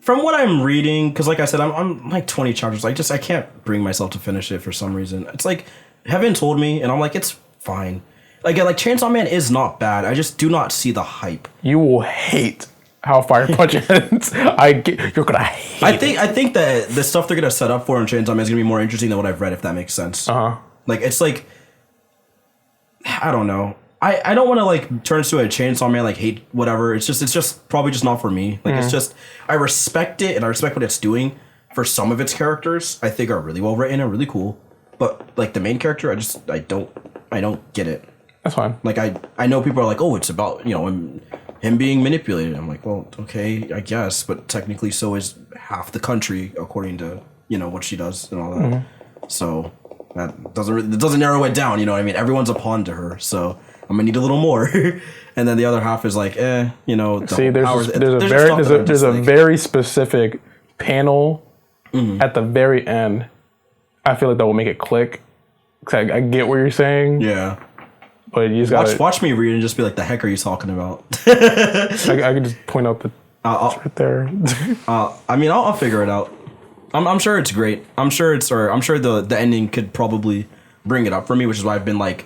from what I'm reading, because like I said, I'm like 20 chapters. I can't bring myself to finish it for some reason. It's like Heaven told me, and I'm like, it's fine. Like Chainsaw Man is not bad. I just do not see the hype. You will hate how Fire Punch ends. You're gonna hate it. I think that the stuff they're gonna set up for in Chainsaw Man is gonna be more interesting than what I've read, if that makes sense. Like, it's like, I don't know. I don't want to like turn into a Chainsaw Man, like hate whatever. It's just probably just not for me. Like, it's just, I respect it and I respect what it's doing for some of its characters. I think are really well written and really cool. But like the main character, I don't get it. That's fine. Like, I know people are like, oh, it's about, you know, him being manipulated. I'm like, well, okay, I guess, but technically so is half the country according to, you know, what she does and all that. Mm-hmm. So that doesn't narrow it down. You know what I mean? Everyone's a pawn to her. So I'm gonna need a little more. And then the other half is like, you know. See, there's a very specific panel at the very end. I feel like that will make it click. I get what you're saying. Yeah. But you just gotta watch me read and just be like, the heck are you talking about? I can just point out the right there. I mean, I'll figure it out. I'm sure it's great. I'm sure the ending could probably bring it up for me, which is why I've been like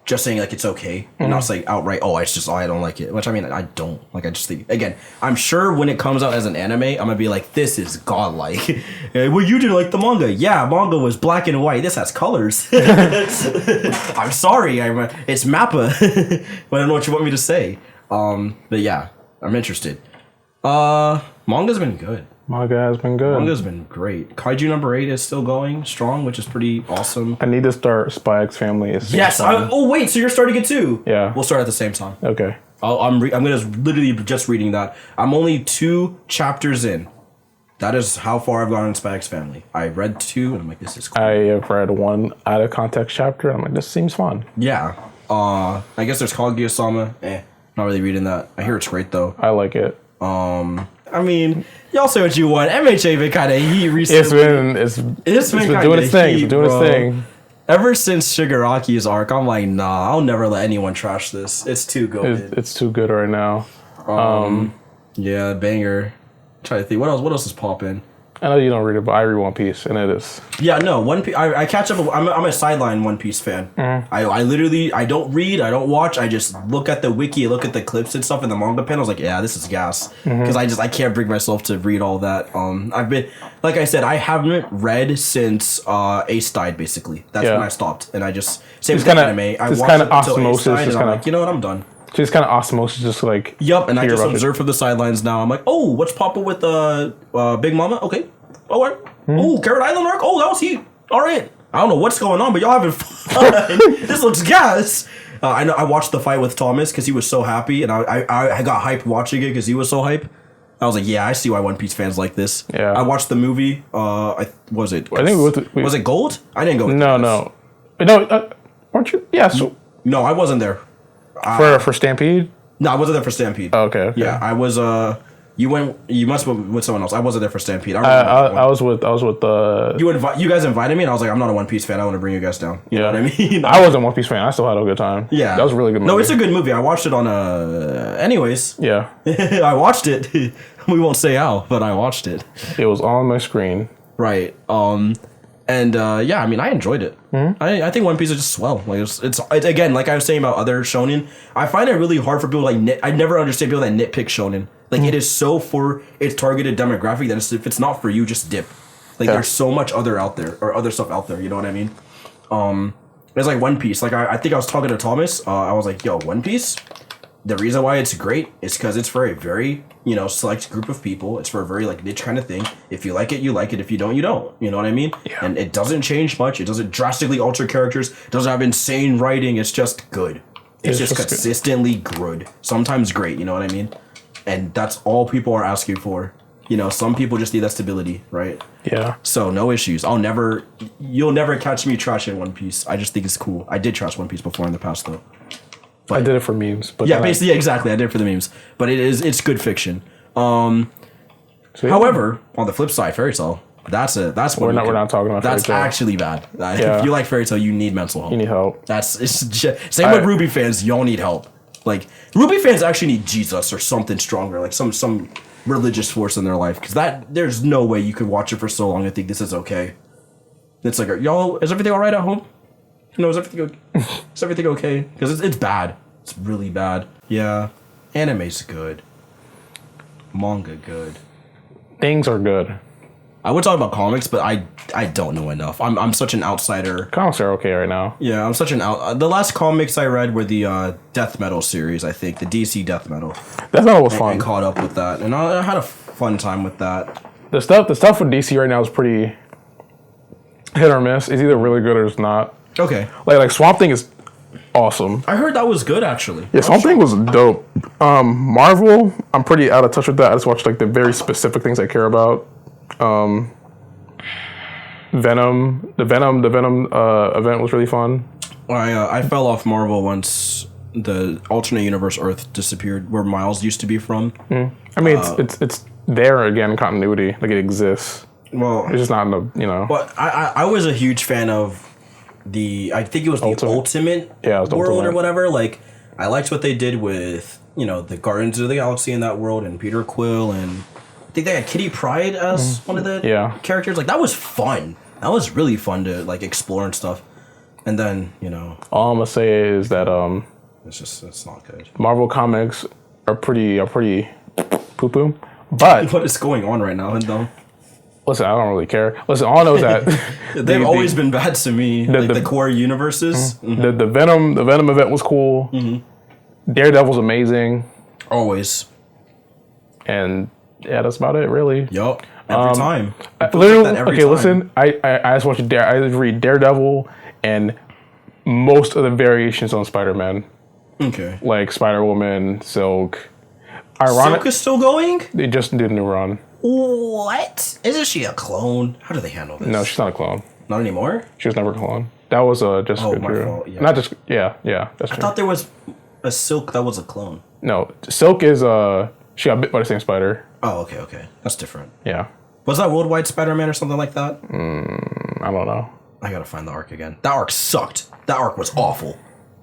just saying like it's okay and not saying outright, oh, it's just, oh, I don't like it. Which I mean, I don't like. I just think, again, I'm sure when it comes out as an anime, I'm gonna be like, this is godlike. Well, you didn't like the manga. Yeah, manga was black and white. This has colors. I'm sorry, it's Mappa. But I don't know what you want me to say. But yeah, I'm interested. Manga's been good. Manga has been good. Manga's been great. Kaiju number 8 is still going strong, which is pretty awesome. I need to start Spy X Family. Yes. Oh wait, so you're starting it too? Yeah. We'll start at the same time. Okay. I'm gonna literally just reading that. I'm only 2 chapters in. That is how far I've gone in Spy X Family. I read 2 and I'm like, this is cool. I have read 1 out of context chapter. I'm like, this seems fun. Yeah. I guess there's Kaguya-sama. Not really reading that. I hear it's great though. I like it. I mean, y'all say what you want. MHA been kind of heat recently. It's been doing its thing. It's doing its thing. Ever since Shigaraki's arc, I'm like, nah, I'll never let anyone trash this. It's too good. It's too good right now. Yeah, banger. Try to think. What else is popping? I know you don't read it, but I read One Piece, and it is. Yeah, no, One Piece. I catch up. I'm a sideline One Piece fan. I literally, I don't read, I don't watch. I just look at the wiki, look at the clips and stuff in the manga panels. Like, yeah, this is gas. Because I can't bring myself to read all that. I've been, like I said, I haven't read since Ace died. Basically, that's when I stopped, and I just same with anime. I watched it until Ace died, and I'm like, you know what, I'm done. Just kind of osmosis, just like. Yup, and I just observe from the sidelines now. I'm like, oh, what's popping with Big Mama? Okay. All right. Oh, Carrot Island arc? Oh, that was heat. All right. I don't know what's going on, but y'all having fun. This looks gas. I know. I watched the fight with Thomas because he was so happy, and I got hyped watching it because he was so hype. I was like, yeah, I see why One Piece fans like this. Yeah. I watched the movie. Was it? I think was it Gold? I didn't go. No. Weren't you? Yeah. So no, I wasn't there. For Stampede? No, I wasn't there for Stampede. Oh, okay. Yeah, I was. You must have been with someone else. I wasn't there for Stampede. I was with You guys invited me, and I was like, I'm not a One Piece fan. I want to bring you guys down. You know what I mean? I wasn't a One Piece fan. I still had a good time. Yeah, that was a really good movie. No, it's a good movie. I watched it on anyways. Yeah, I watched it. We won't say how, but I watched it. It was on my screen. Right. And yeah, I mean, I enjoyed it. I think One Piece is just swell. Like it's again, like I was saying about other shonen, I find it really hard for people like I never understand people that nitpick shonen. Like it is so for its targeted demographic that if it's not for you, just dip. Like there's so much other stuff out there. You know what I mean? It's like One Piece. Like I think I was talking to Thomas. I was like, yo, One Piece. The reason why it's great is because it's for a very, select group of people. It's for a very, niche kind of thing. If you like it, you like it. If you don't, you don't. You know what I mean? Yeah. And it doesn't change much. It doesn't drastically alter characters. It doesn't have insane writing. It's just good. It's just consistently good. Sometimes great, you know what I mean? And that's all people are asking for. Some people just need that stability, right? Yeah. So, no issues. You'll never catch me trashing One Piece. I just think it's cool. I did trash One Piece before in the past, though. But, I did it for memes. But yeah, basically, exactly. I did it for the memes. But it's good fiction. However, on the flip side, Fairy Tail, we're not talking about. That's actually bad. If you like Fairy Tail, you need mental help. You need help. Same with Ruby fans. Y'all need help. Like Ruby fans actually need Jesus or something stronger, like some religious force in their life, because there's no way you could watch it for so long and think this is okay. It's like, y'all, is everything all right at home? Is everything okay? Because it's bad. It's really bad. Yeah. Anime's good. Manga good. Things are good. I would talk about comics, but I don't know enough. I'm such an outsider. Comics are okay right now. Yeah, I'm such an the last comics I read were the Death Metal series, I think. The DC Death Metal. Death Metal was fun. I caught up with that. And I had a fun time with that. The stuff with DC right now is pretty hit or miss. It's either really good or it's not. Okay. Like Swamp Thing is awesome. I heard that was good, actually. Yeah, Swamp Thing was dope. Marvel, I'm pretty out of touch with that. I just watched the very specific things I care about. Venom event was really fun. I fell off Marvel once the alternate universe Earth disappeared, where Miles used to be from. I mean, it's there again, continuity, like it exists. Well, it's just not in the But I was a huge fan of I think it was the Ultimate world or whatever. Like, I liked what they did with, the Guardians of the Galaxy in that world and Peter Quill, and I think they had Kitty Pryde as one of the characters. Like, that was fun. That was really fun to, explore and stuff. And then, all I'm gonna say is that it's not good. Marvel comics are pretty poo poo. But what is going on right now, though? Listen, I don't really care. Listen, all I know is that they've always been bad to me. The core universes. Mm-hmm. The Venom event was cool. Mm-hmm. Daredevil's amazing. Always. And yeah, that's about it, really. Yup. Every time. Listen. I just want you I just read Daredevil and most of the variations on Spider-Man. Okay. Like Spider-Woman, Silk. Silk is still going? They just did a new run. What? Isn't she a clone? How do they handle this? No, she's not a clone. Not anymore? She was never a clone. That was just my fault. Yeah. Not just yeah. That's true. I thought there was a Silk that was a clone. No, Silk is she got bit by the same spider. Oh, okay. That's different. Yeah. Was that Worldwide Spider-Man or something like that? I don't know. I gotta find the arc again. That arc sucked. That arc was awful.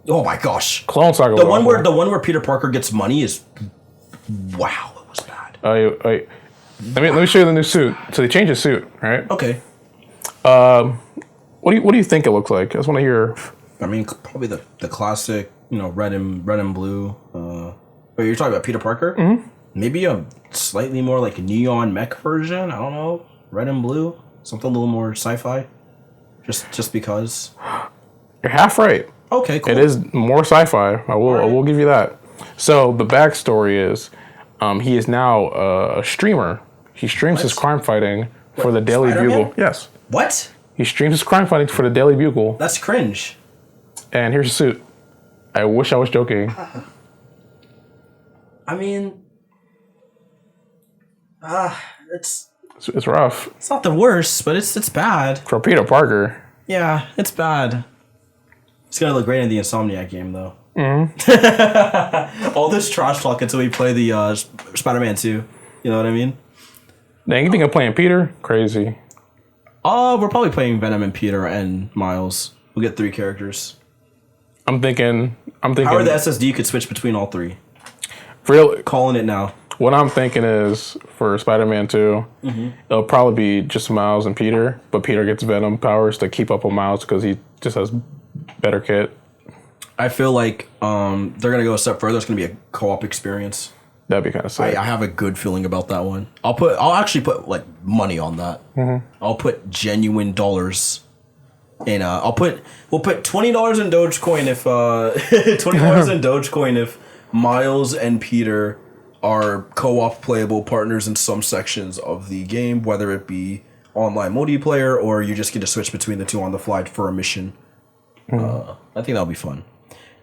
Oh my gosh. Clone Saga. The one where Peter Parker gets money is wow. It was bad. Wait. Let me show you the new suit. So they changed his suit, right? Okay. What do you think it looks like? I just want to hear. I mean, probably the classic, red and blue. Wait, you're talking about Peter Parker? Mm-hmm. Maybe a slightly more like neon mech version. I don't know, red and blue, something a little more sci-fi. Just because. You're half right. Okay, cool. It is more sci-fi. I will give you that. So the backstory is, he is now a streamer. He streams his crime fighting for the Daily Bugle. Yes. What? He streams his crime fighting for the Daily Bugle. That's cringe. And here's his suit. I wish I was joking. I mean, it's rough. It's not the worst, but it's bad. For Peter Parker. Yeah, it's bad. It's gonna look great in the Insomniac game, though. Mm-hmm. All this trash talk until we play the Spider-Man 2. You know what I mean? Dang, you think I'm playing Peter? Crazy. We're probably playing Venom and Peter and Miles. We'll get 3 characters. I'm thinking. How are the SSD you could switch between all 3? Really? Calling it now. What I'm thinking is for Spider-Man 2, it'll probably be just Miles and Peter, but Peter gets Venom powers to keep up with Miles because he just has better kit. I feel like they're gonna go a step further. It's gonna be a co-op experience. That'd be kind of sick. I have a good feeling about that one. I'll actually put like money on that. Mm-hmm. I'll put genuine dollars. And we'll put $20 in Dogecoin if $20 in Dogecoin if Miles and Peter are co-op playable partners in some sections of the game, whether it be online multiplayer or you just get to switch between the two on the fly for a mission. I think that'll be fun.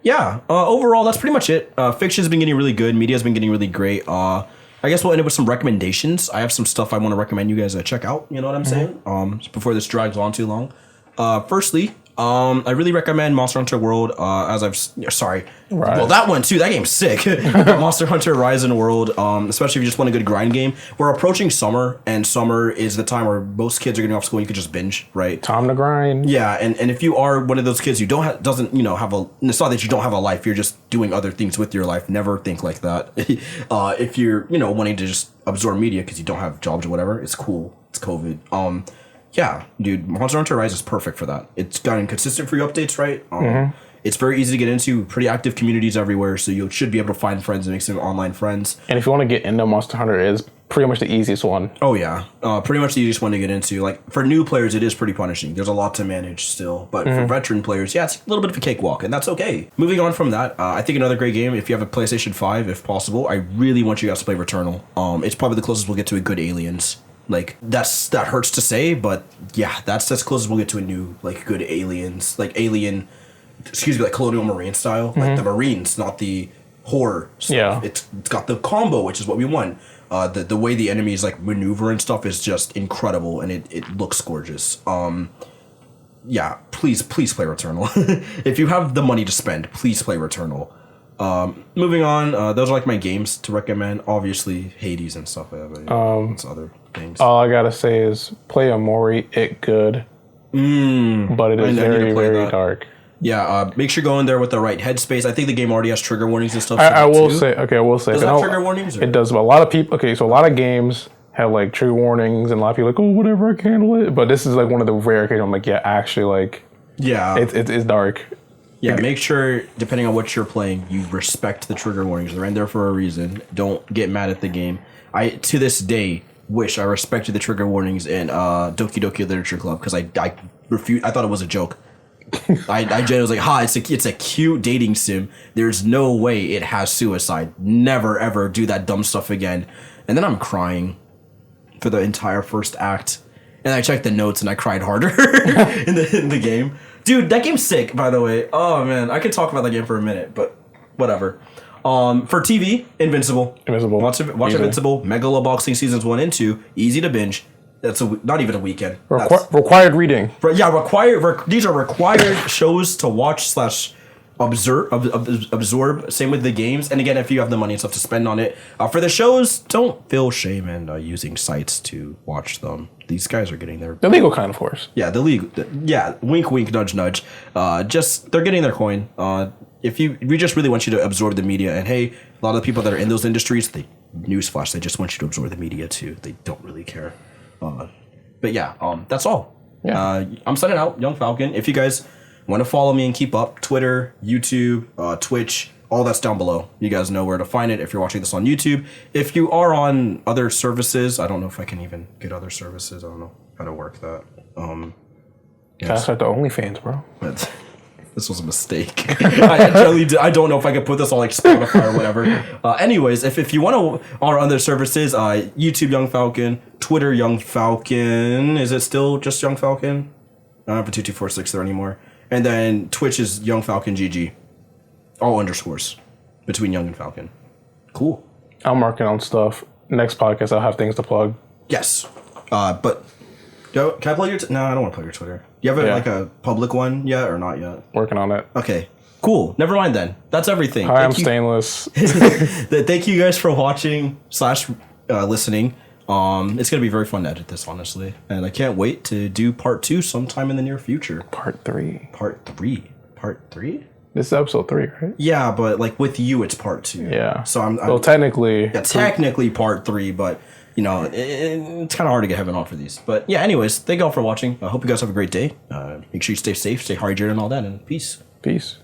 Yeah. Overall, that's pretty much it. Fiction's been getting really good. Media's been getting really great. I guess we'll end up with some recommendations. I have some stuff I want to recommend you guys check out. You know what I'm saying? Before this drags on too long. Firstly, I really recommend Monster Hunter World. Well, that one too. That game's sick. Monster Hunter Rise and World. Especially if you just want a good grind game. We're approaching summer, and summer is the time where most kids are getting off school. And you could just binge, right? Time to grind. Yeah, and if you are one of those kids who doesn't have a, it's not that you don't have a life. You're just doing other things with your life. Never think like that. If you're wanting to just absorb media because you don't have jobs or whatever, it's cool. It's COVID. Yeah, dude, Monster Hunter Rise is perfect for that. It's gotten consistent free updates, right? It's very easy to get into, pretty active communities everywhere, so you should be able to find friends and make some online friends. And if you want to get into Monster Hunter, it is pretty much the easiest one. Oh, yeah. Pretty much the easiest one to get into. Like, for new players, it is pretty punishing. There's a lot to manage still. But for veteran players, yeah, it's a little bit of a cakewalk, and that's okay. Moving on from that, I think another great game, if you have a PlayStation 5, if possible, I really want you guys to play Returnal. It's probably the closest we'll get to a good Aliens. Like, that hurts to say, but yeah, that's as close as we'll get to a new, like, good Aliens. Like, like Colonial Marine style. Like, the Marines, not the horror stuff. Yeah. It's got the combo, which is what we want. The way the enemies, like, maneuver and stuff is just incredible, and it looks gorgeous. Yeah, please play Returnal. If you have the money to spend, please play Returnal. Moving on, those are like my games to recommend. Obviously, Hades and stuff like that. But it's other things. All I gotta say is play Amori. It good, but it is very very dark. Yeah, make sure you go in there with the right headspace. I think the game already has trigger warnings and stuff. I will say. Does it have trigger warnings? Or? It does. But a lot of people. Okay, so a lot of games have like trigger warnings, and a lot of people are like, oh, whatever, I can handle it. But this is like one of the rare occasions I'm like, yeah, actually, like. Yeah. It's dark. Yeah, make sure, depending on what you're playing, you respect the trigger warnings. They're in there for a reason. Don't get mad at the game. I, to this day, wish I respected the trigger warnings in Doki Doki Literature Club, because I refused. I thought it was a joke. I genuinely was like, it's a cute dating sim. There's no way it has suicide. Never, ever do that dumb stuff again. And then I'm crying for the entire first act. And I checked the notes and I cried harder in the game. Dude, that game's sick, by the way. Oh, man. I could talk about that game for a minute, but whatever. For TV, Invincible. Watch Invincible. Megaloboxing seasons 1 and 2. Easy to binge. That's not even a weekend. Required reading. Yeah, these are required shows to watch / absorb. Same with the games. And again, if you have the money and stuff to spend on it. For the shows, don't feel shame in using sites to watch them. These guys are getting their... The legal kind, of course. Yeah, the legal... Yeah, wink, wink, nudge, nudge. They're getting their coin. We just really want you to absorb the media. And hey, a lot of the people that are in those industries, newsflash, they just want you to absorb the media too. They don't really care. But yeah, that's all. Yeah. I'm signing out, Young Falcon. If you guys want to follow me and keep up, Twitter, YouTube, Twitch, all that's down below. You guys know where to find it if you're watching this on YouTube. If you are on other services, I don't know if I can even get other services. I don't know how to work that. That's like the OnlyFans, bro. But this was a mistake. I don't know if I could put this on like Spotify or whatever. Anyways, if you want to on other services, YouTube Young Falcon, Twitter Young Falcon. Is it still just Young Falcon? I don't have a 2246 there anymore. And then Twitch is Young Falcon GG. All underscores between Young and Falcon. Cool. I'm working on stuff. Next podcast, I'll have things to plug. Yes. But can I plug your... No, I don't want to plug your Twitter. Do you have like a public one yet or not yet? Working on it. Okay. Cool. Never mind then. That's everything. Hi, I'm Stain.Less. Thank you guys for watching / listening. It's going to be very fun to edit this, honestly. And I can't wait to do part 2 sometime in the near future. Part 3. Part 3? This is episode 3, right? Yeah, but like with you, it's part 2. Yeah. So I'm well, technically... Yeah, technically part 3, but... You know, it's kind of hard to get heaven on for these. But yeah, anyways, thank you all for watching. I hope you guys have a great day. Make sure you stay safe, stay hydrated and all that, and peace. Peace.